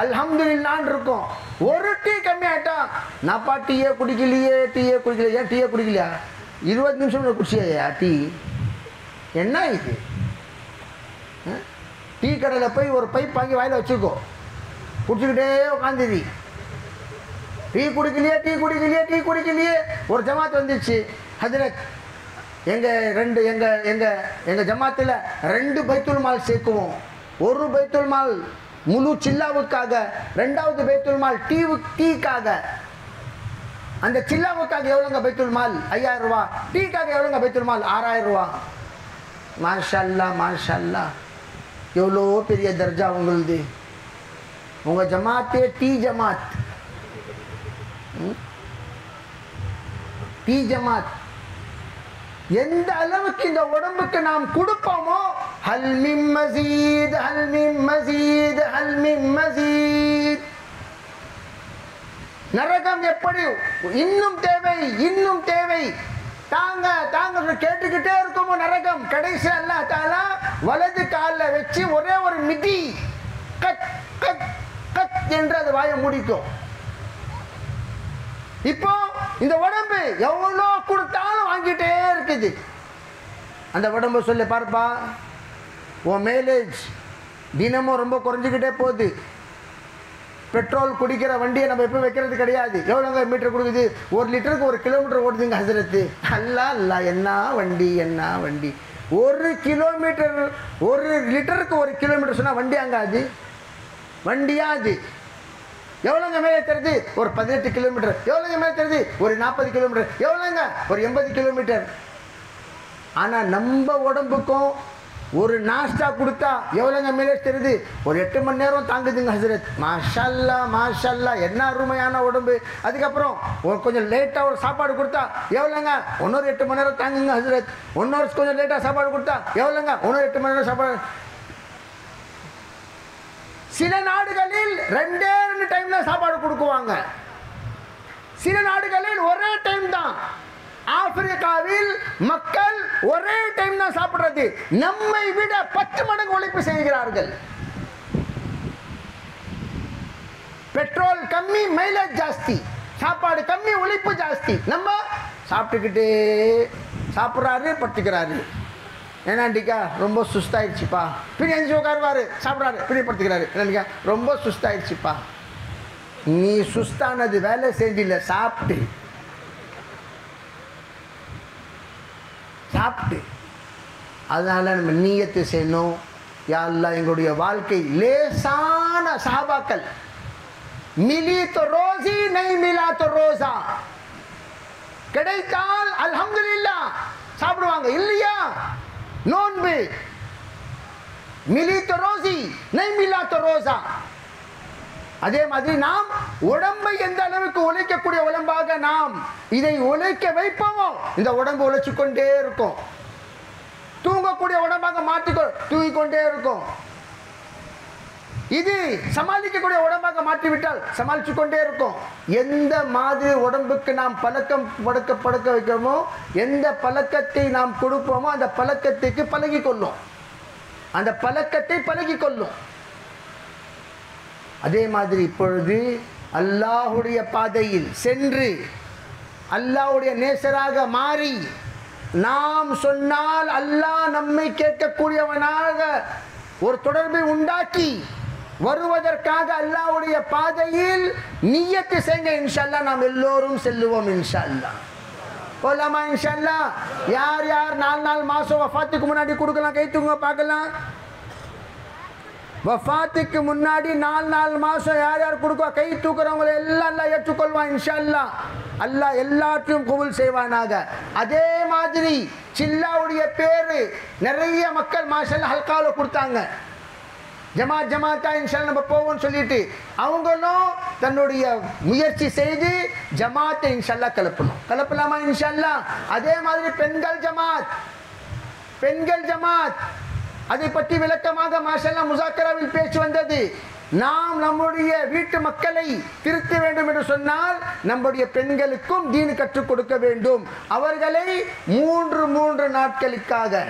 அல்ஹம்துலில்லாஹ்னு இருக்கும். ஒரு டீ கம்மியாட்டா, நான்ப்பா டீயே குடிக்கலையே, டீயே குடிக்கலையே. ஏன் டீயே குடிக்கலையா? 20 நிமிஷம் குடிச்சியா டீ? என்ன இது? டீ கடையில் போய் ஒரு பைப் வாங்கி வாயில் வச்சுக்கோ, குடிச்சுக்கிட்டே உட்காந்துதி. டீ குடிக்கலையே, டீ குடிக்கலையே, டீ குடிக்கலையே. ஒரு ஜமாத் வந்துச்சு, ஹஜ்ரத் எங்கள் ஜமாத்தில் 2 பைத்துல் மால் சேர்க்குவோம். ஒரு பைத்துல் மால் முழு சில்லாவுக்காக, 2வது பைத்துல் மால் டீக்காக. அந்த சில்லாவுக்காக எவ்வளோங்க பைத்துல் மால்? 5000 ரூபா. டீக்காக எவ்வளோங்க பைத்துல் மால்? 6000 ரூபா. மாஷா அல்லாஹ், மாஷா அல்லாஹ், எவ்வளோ பெரிய தர்ஜா உங்களுது. உங்கள் ஜமாத்தே டீ ஜமாத், டீ ஜமாத். எந்த அளவுக்கு இந்த உடம்புக்கு நாம் கொடுப்போமோ, ஹல் மின் மஸீத், ஹல் மின் மஸீத், ஹல் மின் மஸீத். நரகம் எப்படி இன்னும் தேவை, இன்னும் தேவை, தாங்க தாங்க கேட்டுக்கிட்டே இருக்குமோ நரகம். கடைசி அல்லாஹ் தஆலா வலது காலில் வச்சு ஒரே ஒரு மிதி, கட் கட் கட் என்று அது வாயை முடிக்கும். இப்போ இந்த உடம்பு எவ்வளோ கொடுத்தாலும் வாங்கிட்டே இருக்குது. அந்த உடம்பு சொல்லி பார்ப்பா, உன் மைலேஜ் தினமும் ரொம்ப குறைஞ்சிக்கிட்டே போகுது. பெட்ரோல் குடிக்கிற வண்டியை நம்ம எப்போ வைக்கிறது கிடையாது. எவ்வளோங்க மீட்டர் கொடுக்குது? 1 லிட்டருக்கு 1 கிலோமீட்டர் ஓடுதுங்க ஹசரத்து. அல்லா அல்லா, என்ன வண்டி, என்ன வண்டி. 1 கிலோமீட்டர், 1 லிட்டருக்கு 1 கிலோமீட்டர் சொன்னால் வண்டி அங்கே அது வண்டியா? அது எவ்வளோங்க மேலே தருது? ஒரு 18 கிலோமீட்டர். எவ்வளோங்க மேலே தருது? ஒரு 40 கிலோமீட்டர். எவ்வளோங்க? ஒரு 80 கிலோமீட்டர். ஆனால் நம்ம உடம்புக்கும் ஒரு நாஸ்டா கொடுத்தா எவ்வளோங்க மைலேஜ் தருது? ஒரு 8 மணி நேரம் தாங்குதுங்க ஹசரத். மாஷா அல்லாஹ், மாஷா அல்லாஹ், என்ன அருமையான உடம்பு. அதுக்கப்புறம் ஒரு கொஞ்சம் லேட்டாக ஒரு சாப்பாடு கொடுத்தா எவ்வளோங்க? இன்னொரு 8 மணி நேரம் தாங்குங்க ஹசரத். இன்னொரு கொஞ்சம் லேட்டாக சாப்பாடு கொடுத்தா எவ்வளோங்க? இன்னொரு 8 மணி நேரம் சாப்பாடு. சில நாடுகளில் 2 டைம்ல சாப்பாடு கொடுக்குவாங்க, சில நாடுகளில் ஒரே டைம் தான். ஆப்பிரிக்காவில் மக்கள் ஒரே டைம் தான் சாப்பிடுறது. நம்மை விட 10 மடங்கு உழைப்பு செய்கிறார்கள். பெட்ரோல் கம்மி, மைலேஜ் ஜாஸ்தி, சாப்பாடு கம்மி, உழைப்பு ஜாஸ்தி. நம்ம சாப்பிட்டுக்கிட்டே சாப்பிட்றாரு, படுத்துக்கிறாரு. ஏன்னாண்டிக்கா ரொம்ப சுஸ்தாயிடுச்சுப்பா. பின் எஞ்சி உட்காருவாரு, சாப்பிட்றாரு, பின் படுத்துக்கிறாரு. என்னண்டிக்கா ரொம்ப சுஸ்தாயிடுச்சுப்பா. நீ சுஸ்தானது வேலை செஞ்சில்லை, சாப்பிட்டு சாப்பிட்டு. அதனால நம்ம நீயத்து செய்யணும். யா அல்லாஹ், எங்களுடைய வாழ்க்கை லேசான சஹாபாக்கள் மிலி தோ ரோசி நை மிலா தோ ரோசா, கிடைத்தால் அல்ஹம்துலில்லாஹ் சாப்பிடுவாங்க, இல்லையா நோன்பு. மிலி தோ ரோசி நை மிலா தோ ரோசா. அதே மாதிரி நாம் உடம்பை எந்த அளவுக்கு உழைக்கக்கூடிய உடம்பாக நாம் இதை உழைக்க வைப்போமோ, இந்த உடம்பு உழைச்சு கொண்டே இருக்கும். தூங்கக்கூடிய உடம்பாக தூங்கிக்கொண்டே இருக்கும். இது சமாளிக்கக்கூடிய உடம்பாக மாற்றிவிட்டால் சமாளிச்சு கொண்டே இருக்கும். எந்த மாதிரி உடம்புக்கு நாம் பழக்க வைக்கிறோமோ, எந்த பழக்கத்தை நாம் கொடுப்போமோ, அந்த பழக்கத்துக்கு பழகி கொள்ளும், அந்த பழக்கத்தை பழகி கொள்ளும். அதே மாதிரி இப்பொழுது அல்லாஹுடைய பாதையில் சென்று அல்லாஹுடைய நேசராக மாறி நாம் சொன்னால் அல்லாஹ் நம்மை கேட்கக்கூடியவனாக ஒரு தொடர்பை உண்டாக்கி வருவதற்காக அல்லாஹ்வுடைய பாதையில் நியத்து செய்யுங்க. இன்ஷா அல்லாஹ் நாம் எல்லோரும் செல்லுவோம் இன்ஷா அல்லாஹ். போலாமா இன்ஷா அல்லாஹ்? யார் யார் 4 மாதம் வஃபாத்துக்கு முன்னாடி கொடுக்கலாம்? கை தூங்க பார்க்கலாம். வஃபாத்துக்கு முன்னாடி 4 மாதம் யார் யார் கொடுக்க கை தூக்குறவங்களை எல்லாம் அல்லாஹ் ஏற்றுக்கொள்வான் இன்ஷா அல்லாஹ். அல்லாஹ் எல்லாத்தையும் கபூல் செய்வானாக. அதே மாதிரி சில்லாவுடைய பேரு நிறைய மக்கள் மாஷல்லா ஹல்காவில் கொடுத்தாங்க. ஜமாத்தா இன்ஷா அல்லாஹ் நம்ம போவோம்னு சொல்லிட்டு அவங்களும் தன்னுடைய முயற்சி செய்து ஜமாத்தை இன்ஷா அல்லாஹ் கலப்பலாமா இன்ஷா அல்லாஹ். அதே மாதிரி பெண்கள் ஜமாத் அதை பற்றி விளக்கமாக மாஷல்லா முஸாக்கராவில் பேச்சு வந்தது. நாம் நம்முடைய வீட்டு மக்களை திருத்த வேண்டும் என்று சொன்னால் நம்முடைய பெண்களுக்கும் தீன் கற்றுக் கொடுக்க வேண்டும். அவர்களை 3 நாட்களுக்காக,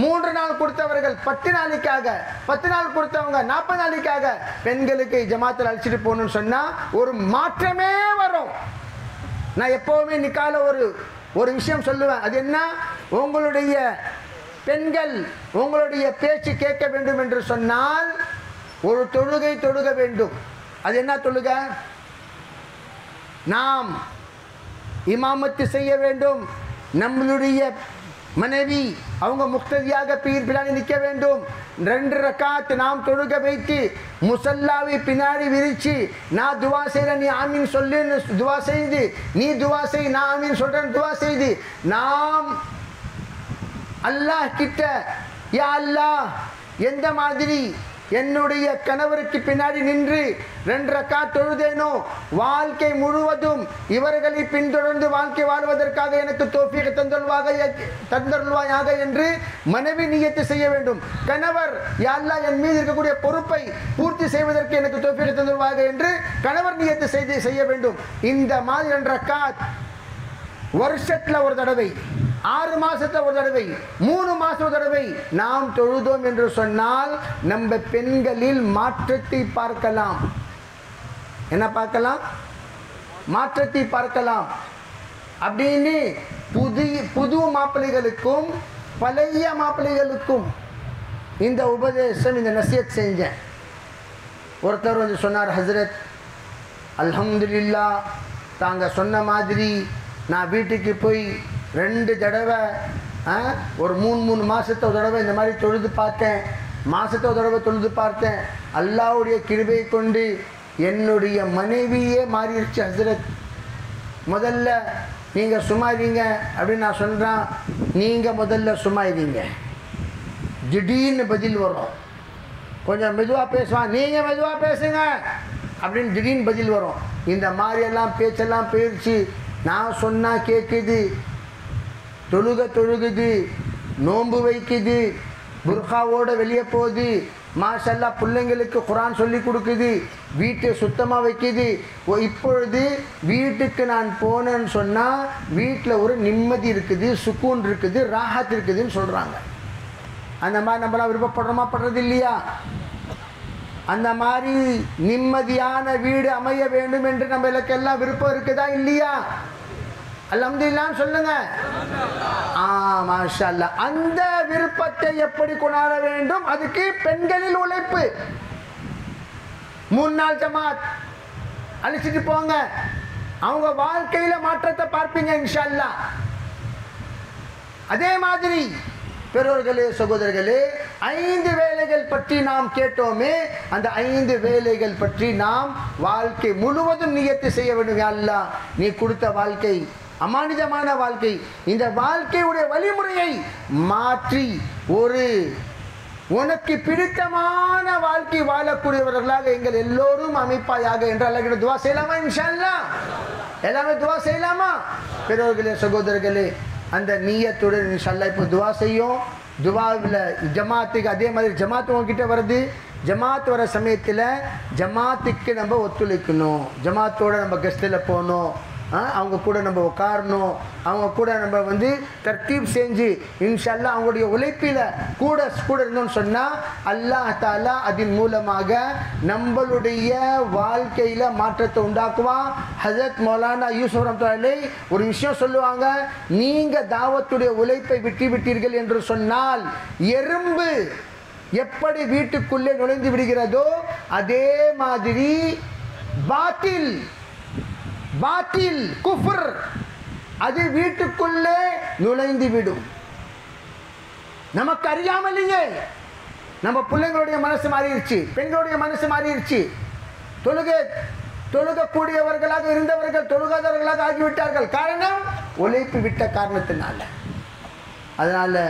3 நாள் கொடுத்தவர்கள் 10 நாளைக்காக, 10 நாள் கொடுத்தவங்க 40 நாளைக்காக பெண்களுக்கு ஜமாத்தில் அழைச்சிட்டு போகணும்னு சொன்னால் ஒரு மாற்றமே வரும். நான் எப்போவுமே நிக்கால ஒரு விஷயம் சொல்லுவேன். அது என்ன? உங்களுடைய பெண்கள் உங்களுடைய பேச்சு கேட்க வேண்டும் என்று சொன்னால் ஒரு தொழுகை தொழுக வேண்டும். அது என்ன தொழுகை? நாம் இமாமத்து செய்ய வேண்டும். நம்மளுடைய மனைவி அவங்க முக்ததியாக பீர் பின்னாடி நிற்க வேண்டும். 2 ரக்காத் நாம் தொழுக வைத்து முசல்லாவை பின்னாடி விரிச்சு நான் துவா செய்கிறேன் நீ ஆமீன் சொல்லுன்னு துவா செய்து, நீ துவா செய் நான் ஆமீன் சொல்கிறேன் துவா செய்து நாம் அல்லாஹ் கிட்ட யா அல்லாஹ் எந்த மாதிரி என்னுடைய கணவருக்கு பின்னாடி நின்று 2 ரக்காத் தொழுதேனோ வாழ்க்கை முழுவதும் இவர்களை பின்தொடர்ந்து வாழ்க்கை வாழ்வதற்காக எனக்கு தௌஃபீக் தந்தருள்வாயாக என்று மனைவி நியத்து செய்ய வேண்டும். கணவர் யா அல்லாஹ் என் மீது இருக்கக்கூடிய பொறுப்பை பூர்த்தி செய்வதற்கு எனக்கு தௌஃபீக் தந்தருள்வாயாக என்று கணவர் நியத்து செய்ய வேண்டும். இந்த மாதிரி 2 ரக்காத் வருஷத்துல ஒரு தடவை, 6 மாசத்துல ஒரு தடவை, 3 மாசம் ஒரு தடவை நாம் தொழுதோம் என்று சொன்னால் நம்ம பெண்களில் மாற்றத்தை பார்க்கலாம். என்ன பார்க்கலாம்? மாற்றத்தை பார்க்கலாம். அப்படின்னு புது மாப்பிள்ளைகளுக்கும் பழைய மாப்பிள்ளைகளுக்கும் இந்த உபதேசம், இந்த நசியத் செஞ்சேன். ஒருத்தர் வந்து சொன்னார், ஹசரத் அல்ஹம்துலில்லாஹ் தாங்க சொன்ன மாதிரி நான் வீட்டுக்கு போய் 2 தடவை ஒரு 3 மாதத்தை ஒரு தடவை இந்த மாதிரி தொழுது பார்த்தேன், மாதத்தை ஒரு தடவை தொழுது பார்த்தேன். அல்லாஹ்வுடைய கிருபை கொண்டு என்னுடைய மனைவியே மாறிடுச்சு ஹசரத். முதல்ல நீங்கள் சும்மாயிருங்க அப்படின்னு நான் சொல்கிறேன். நீங்கள் முதல்ல சும்மாயிருங்க. திடீர்னு பதில் வரும். கொஞ்சம் மெதுவாக பேசுவான், நீங்கள் மெதுவாக பேசுங்க அப்படின்னு திடீர்னு பதில் வரும். இந்த மாதிரியெல்லாம் பேச்செல்லாம் போயிடுச்சு. நான் சொன்னால் கேட்குது, தொழுகுது, நோன்பு வைக்குது, புர்காவோட வெளியே போகுது, மாஷல்லா பிள்ளைங்களுக்கு குரான் சொல்லி கொடுக்குது, வீட்டை சுத்தமாக வைக்குது. இப்பொழுது வீட்டுக்கு நான் போனேன்னு சொன்னால் வீட்டில் ஒரு நிம்மதி இருக்குது, சுக்கூன் இருக்குது, ராஹத் இருக்குதுன்னு சொல்கிறாங்க. அந்த மாதிரி நம்மளாம் விருப்பப்படுறோமா? படுறது இல்லையா? அந்த மாதிரி நிம்மதியான வீடு அமைய வேண்டும் என்று நம்மளுக்கெல்லாம் விருப்பம் இருக்குதா இல்லையா? அல்ஹம்துலில்லாஹ் சொல்லுங்க. மாஷா அல்லாஹ். அந்த விருப்பத்தை எப்படி கொண்டாட வேண்டும்? அதுக்கு பெண்களில் உழைப்பு. 3 நாள் ஜமாத் அழிச்சிட்டு போங்க, அவங்க வாழ்க்கையில மாற்றத்தை பார்ப்பீங்க இன்ஷா அல்லாஹ். அதே மாதிரி பெற்றோர்களே, சகோதரர்களே, 5 வேலைகள் பற்றி நாம் கேட்டோமே, அந்த 5 வேலைகள் பற்றி நாம் வாழ்க்கை முழுவதும் நியத்து செய்ய வேண்டும். யா அல்லாஹ் நீ கொடுத்த வாழ்க்கை அமானிதமான வாழ்க்கை, இந்த வாழ்க்கையுடைய வழிமுறையை மாற்றி ஒரு உனக்கு பிடித்தமான வாழ்க்கை வாழக்கூடியவர்களாக எங்கள் எல்லோரும் அமைப்பாயாக என்று அல்லாஹ்விடம் துவா செய்யலாமா? இன்ஷா அல்லாஹ் எல்லாமே துவா செய்யலாமா? பெற்றோர்களே, சகோதரர்களே, அந்த நீயத்துடன் இன்ஷா அல்லாஹ் இப்போ துவா செய்யும். துவாவில் ஜமாத்துக்கு அதே மாதிரி ஜமாத்து உங்ககிட்ட வருது. ஜமாத் வர சமயத்தில் ஜமாத்துக்கு நம்ம ஒத்துழைக்கணும். ஜமாத்தோட நம்ம கெஸ்ட்டில் போகணும், அவங்க கூட நம்ம உட்காரணும், அவங்க கூட நம்ம வந்து தர்த்தீப் செஞ்சு இன்ஷா அல்லாஹ் அவங்களுடைய உழைப்பில் கூட இருந்தோம்னு சொன்னால் அல்லாஹ் தஆலா அதன் மூலமாக நம்மளுடைய வாழ்க்கையில் மாற்றத்தை உண்டாக்குவான். ஹஜரத் மௌலானா யூசுப் ரஹ்மத்துல்லாஹி ஒரு விஷயம் சொல்லுவாங்க, நீங்கள் தாவத்துடைய உழைப்பை விட்டீர்கள் என்று சொன்னால் எறும்பு எப்படி வீட்டுக்குள்ளே நுழைந்து விடுகிறதோ அதே மாதிரி பாத்தில் குஃப்ர் அது வீட்டுக்குள்ளே நுழைந்து விடும். நமக்கு அறியாமலேயே நம்ம பிள்ளைங்களுடைய மனசு மாறிடுச்சு, பெண்களுடைய மனசு மாறிடுச்சு. தொழுகக்கூடியவர்களாக இருந்தவர்கள் தொழுகாதவர்களாக ஆகிவிட்டார்கள். காரணம் உழைப்பு விட்ட காரணத்தினால. அதனால்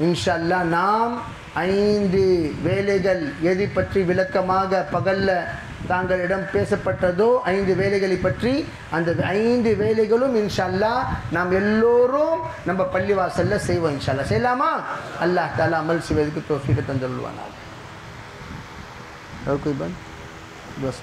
இன்ஷா அல்லாஹ் நாம் 5 வேலைகள் எதை பற்றி விளக்கமாக பகல்ல தாங்களிடம் பேசப்பட்டதோ 5 வேலைகளை பற்றி, அந்த 5 வேலைகளும் இன்ஷா அல்லாஹ் நாம் எல்லோரும் நம்ம பள்ளிவாசல்ல செய்வோம். இன்ஷா அல்லாஹ் செய்யலாமா? அல்லாஹ் தஆலா அமல் செய்வதற்கு தௌஃபீக் தந்தருள்வானாக. और कोई बात बस